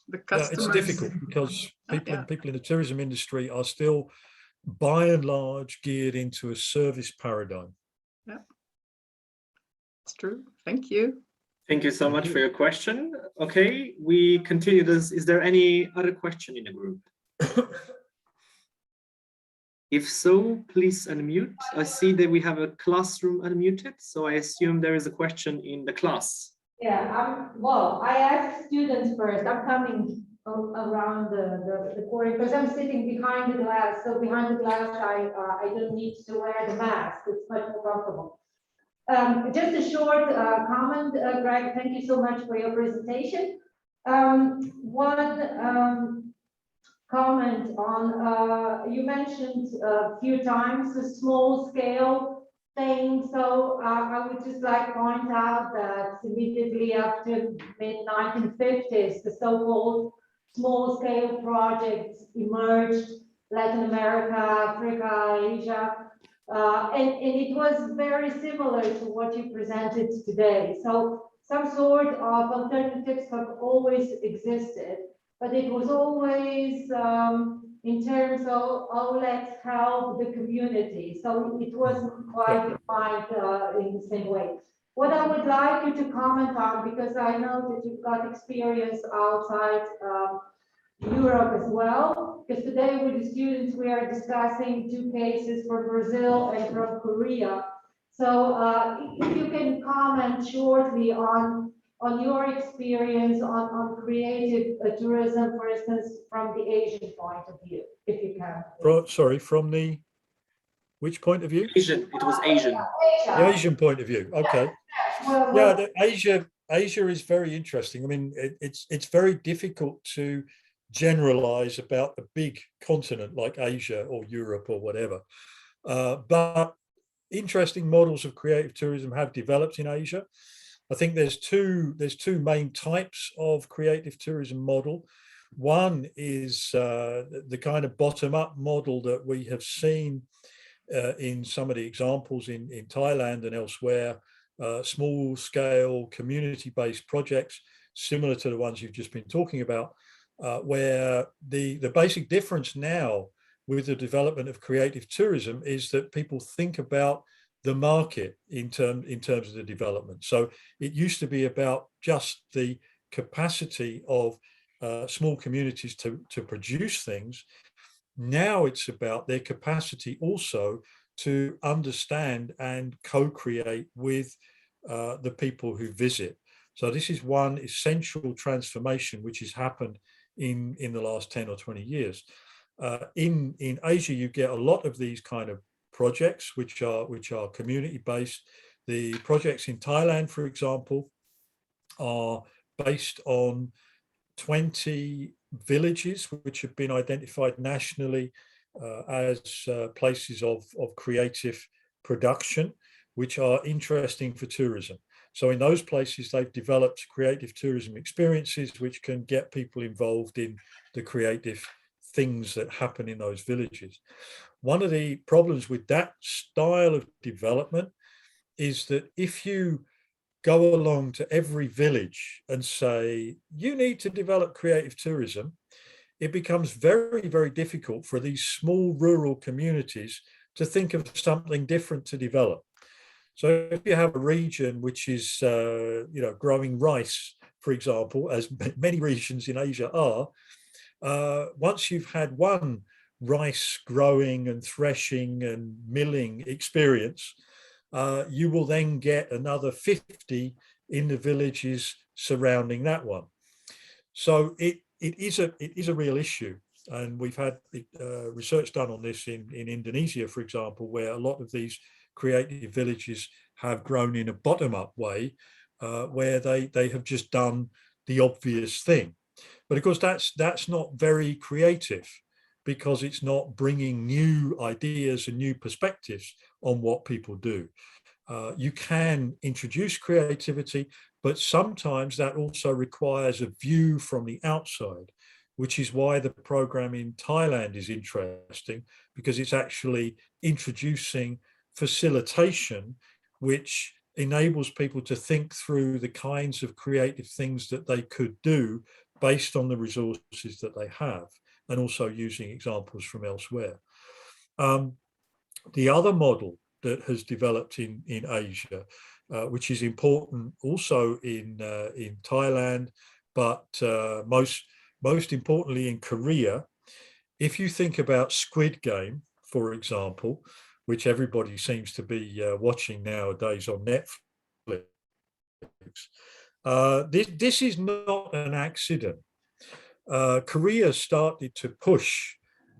The customers. It's difficult because people in the tourism industry are still, by and large, geared into a service paradigm. Yeah, it's true. Thank you. Thank you so much for your question. Okay, we continue this. Is there any other question in the group? If so, please unmute. I see that we have a classroom unmuted, so I assume there is a question in the class. Yeah, well, I asked students first. I'm coming around the corner, because I'm sitting behind the glass. So behind the glass, I don't need to wear the mask. It's much more comfortable. Just a short comment, Greg. Thank you so much for your presentation. One comment on you mentioned a few times the small scale thing. So I would just like to point out that immediately after mid-1950s, the so-called small-scale projects emerged, Latin America, Africa, Asia, and it was very similar to what you presented today. So some sort of alternatives have always existed, but it was always in terms of, oh, let's help the community. So it wasn't quite defined in the same way. What I would like you to comment on, because I know that you've got experience outside Europe as well, because today with the students we are discussing two cases from Brazil and from Korea. So if you can comment shortly on your experience on creative tourism, for instance, from the Asian point of view, if you can. Sorry, from the which point of view? Asian. It was Asian. The Asian point of view. Okay. Yeah, Asia is very interesting. I mean, it's very difficult to generalize about a big continent like Asia or Europe or whatever. But interesting models of creative tourism have developed in Asia. I think there's two main types of creative tourism model. One is the kind of bottom-up model that we have seen in some of the examples in Thailand and elsewhere, small-scale community-based projects similar to the ones you've just been talking about, where the basic difference now with the development of creative tourism is that people think about the market in terms of the development. So it used to be about just the capacity of small communities to produce things. Now it's about their capacity also to understand and co-create with the people who visit. So this is one essential transformation which has happened in the last 10 or 20 years. In Asia, you get a lot of these kind of projects which are community-based. The projects in Thailand, for example, are based on 20 villages which have been identified nationally as places of creative production, which are interesting for tourism. So in those places, they've developed creative tourism experiences which can get people involved in the creative things that happen in those villages. One of the problems with that style of development is that if you go along to every village and say, you need to develop creative tourism, it becomes very, very difficult for these small rural communities to think of something different to develop. So if you have a region which is, growing rice, for example, as many regions in Asia are, once you've had one rice growing and threshing and milling experience, you will then get another 50 in the villages surrounding that one. So it is a real issue. And we've had research done on this in Indonesia, for example, where a lot of these creative villages have grown in a bottom-up way, where they have just done the obvious thing. But of course, that's not very creative, because it's not bringing new ideas and new perspectives on what people do. You can introduce creativity, but sometimes that also requires a view from the outside, which is why the program in Thailand is interesting, because it's actually introducing facilitation, which enables people to think through the kinds of creative things that they could do based on the resources that they have, and also using examples from elsewhere. The other model that has developed in Asia, which is important also in Thailand, but most importantly in Korea, if you think about Squid Game, for example, which everybody seems to be watching nowadays on Netflix, this is not an accident. Korea started to push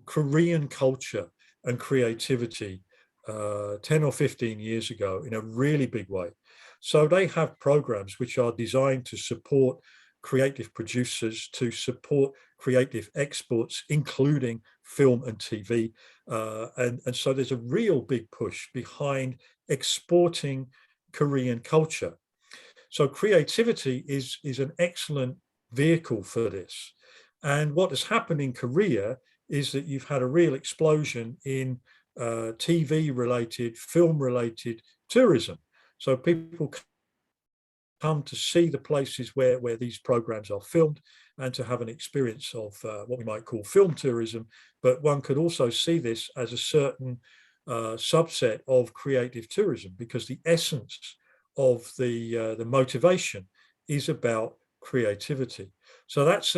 Korean culture and creativity 10 or 15 years ago in a really big way. So they have programs which are designed to support creative producers, to support creative exports, including film and TV. And so there's a real big push behind exporting Korean culture. So creativity is an excellent vehicle for this. And what has happened in Korea is that you've had a real explosion in TV-related, film-related tourism. So people come to see the places where these programs are filmed and to have an experience of what we might call film tourism. But one could also see this as a certain subset of creative tourism, because the essence of the motivation is about creativity. So that's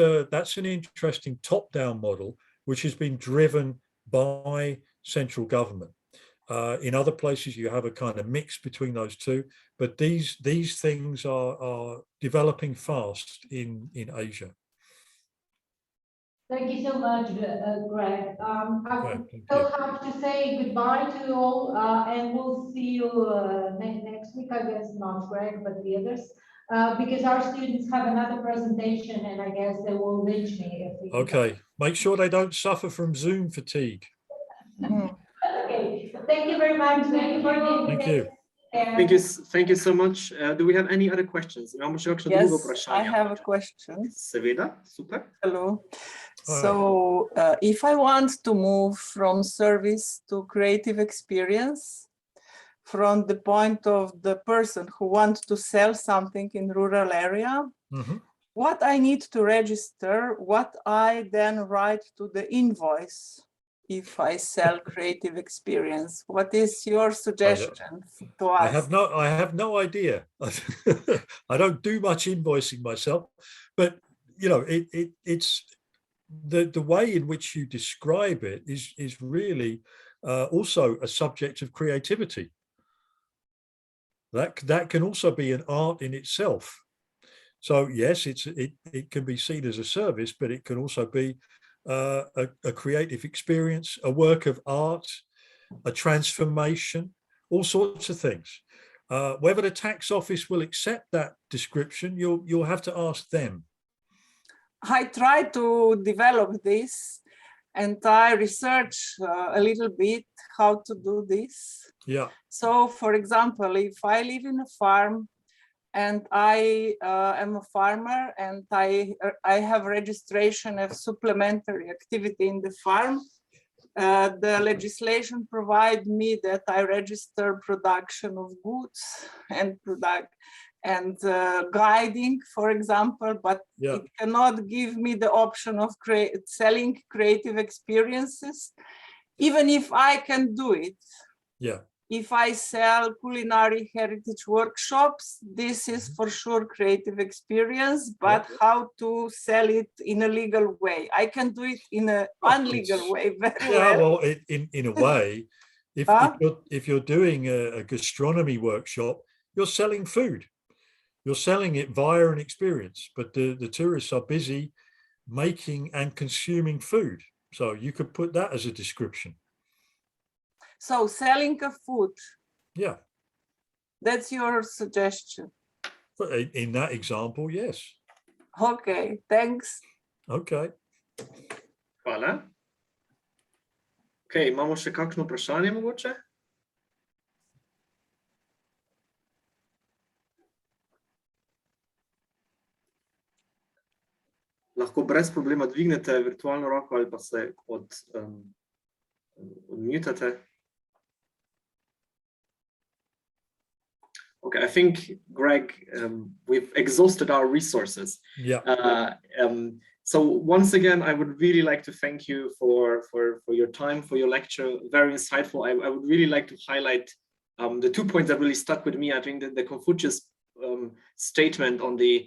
an interesting top-down model which has been driven by central government. In other places, you have a kind of mix between those two, but these things are developing fast in Asia. Thank you so much, Greg. I will have to say goodbye to you all, and we'll see you next week, I guess, not Greg, but the others, because our students have another presentation, and I guess they will lynch me if we... Okay, make sure they don't suffer from Zoom fatigue. Okay, thank you very much. Thank you for the invitation. Thank you so much. Do we have any other questions? Yes, I have a question. Seveda, super. Hello. So if I want to move from service to creative experience, from the point of the person who wants to sell something in rural area, what I need to register, what I then write to the invoice if I sell creative experience. What is your suggestion to us? I have no idea. I don't do much invoicing myself, but you know, it's the way in which you describe it is really also a subject of creativity. That can also be an art in itself. So yes, it can be seen as a service, but it can also be a creative experience, a work of art, a transformation, all sorts of things. Whether the tax office will accept that description, you'll have to ask them. I try to develop this, and I research a little bit how to do this. Yeah. So, for example, if I live in a farm and I am a farmer and I have registration of supplementary activity in the farm, the legislation provides me that I register production of goods and guiding, for example, but it cannot give me the option of selling creative experiences, even if I can do it. Yeah. If I sell culinary heritage workshops, this is for sure creative experience, but how to sell it in a legal way? I can do it in an unlegal way very well. Well, in a way, if you're doing a gastronomy workshop, you're selling food. You're selling it via an experience, but the tourists are busy making and consuming food. So you could put that as a description. So selling a food. Yeah. That's your suggestion. In that example, yes. Okay, thanks. Okay. Hvala. Okay, imamo še kakšno vprašanje mogoče? Lahko brez problema dvignete virtualno roko ali pa se odmutate. Okay, I think, Greg, we've exhausted our resources. Yeah. So once again, I would really like to thank you for your time, for your lecture. Very insightful. I would really like to highlight the 2 points that really stuck with me. I think that the Confucius statement on the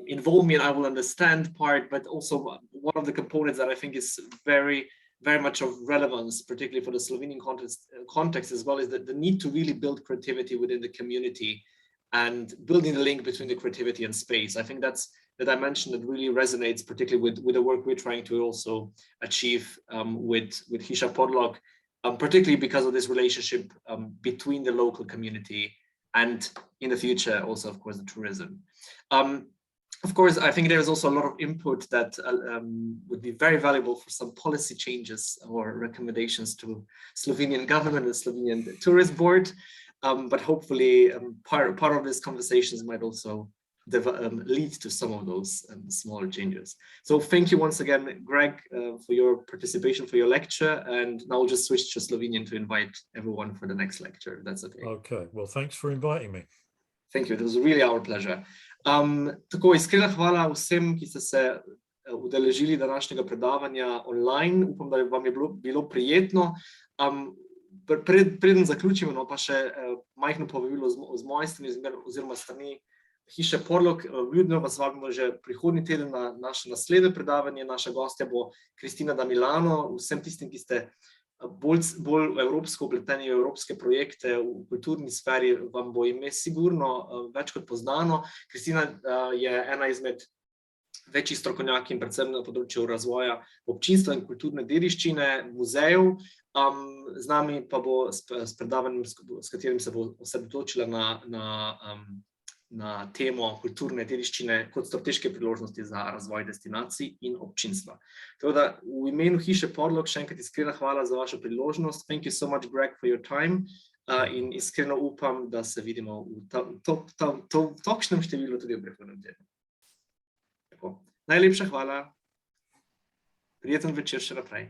involve me and I will understand part, but also one of the components that I think is very much of relevance, particularly for the Slovenian context as well, is that the need to really build creativity within the community and building the link between the creativity and space. I think that's that I mentioned that really resonates, particularly with the work we're trying to also achieve with Hiša Podlog, particularly because of this relationship between the local community and in the future also, of course, the tourism. Of course, I think there is also a lot of input that would be very valuable for some policy changes or recommendations to Slovenian government and Slovenian Tourist Board. But hopefully part of these conversations might also lead to some of those smaller changes. So thank you once again, Greg, for your participation, for your lecture. And now I'll just switch to Slovenian to invite everyone for the next lecture, if that's okay. Okay, well, thanks for inviting me. Thank you, it was really our pleasure. Tako, iskrena hvala vsem, ki ste se udeležili današnjega predavanja online. Upam, da vam je bilo prijetno. Preden zaključimo, no, pa še majhno povabilo z moje strani oziroma strani Hiše Podlog. Vljudno vas vabimo že prihodnji teden na naše naslednje predavanje. Naša gostja bo Kristina da Milano. Vsem tistim, ki ste bolj evropsko vpleteni v evropske projekte v kulturni sferi, vam bo ime sigurno več kot poznano. Kristina je ena izmed večjih strokovnjakinj, predvsem na področju razvoja občinstva in kulturne dediščine, muzejev. Z nami pa bo s predavanjem, s katerim se bo osredotočila na temo kulturne dediščine kot strateške priložnosti za razvoj destinacij in občinstva. Tako da v imenu Hiše Podlog še enkrat iskrena hvala za vašo priložnost. Thank you so much, Greg, for your time. In iskreno upam, da se vidimo v točnem številu tudi v prihodnjem tednu. Najlepša hvala. Prijeten večer še naprej.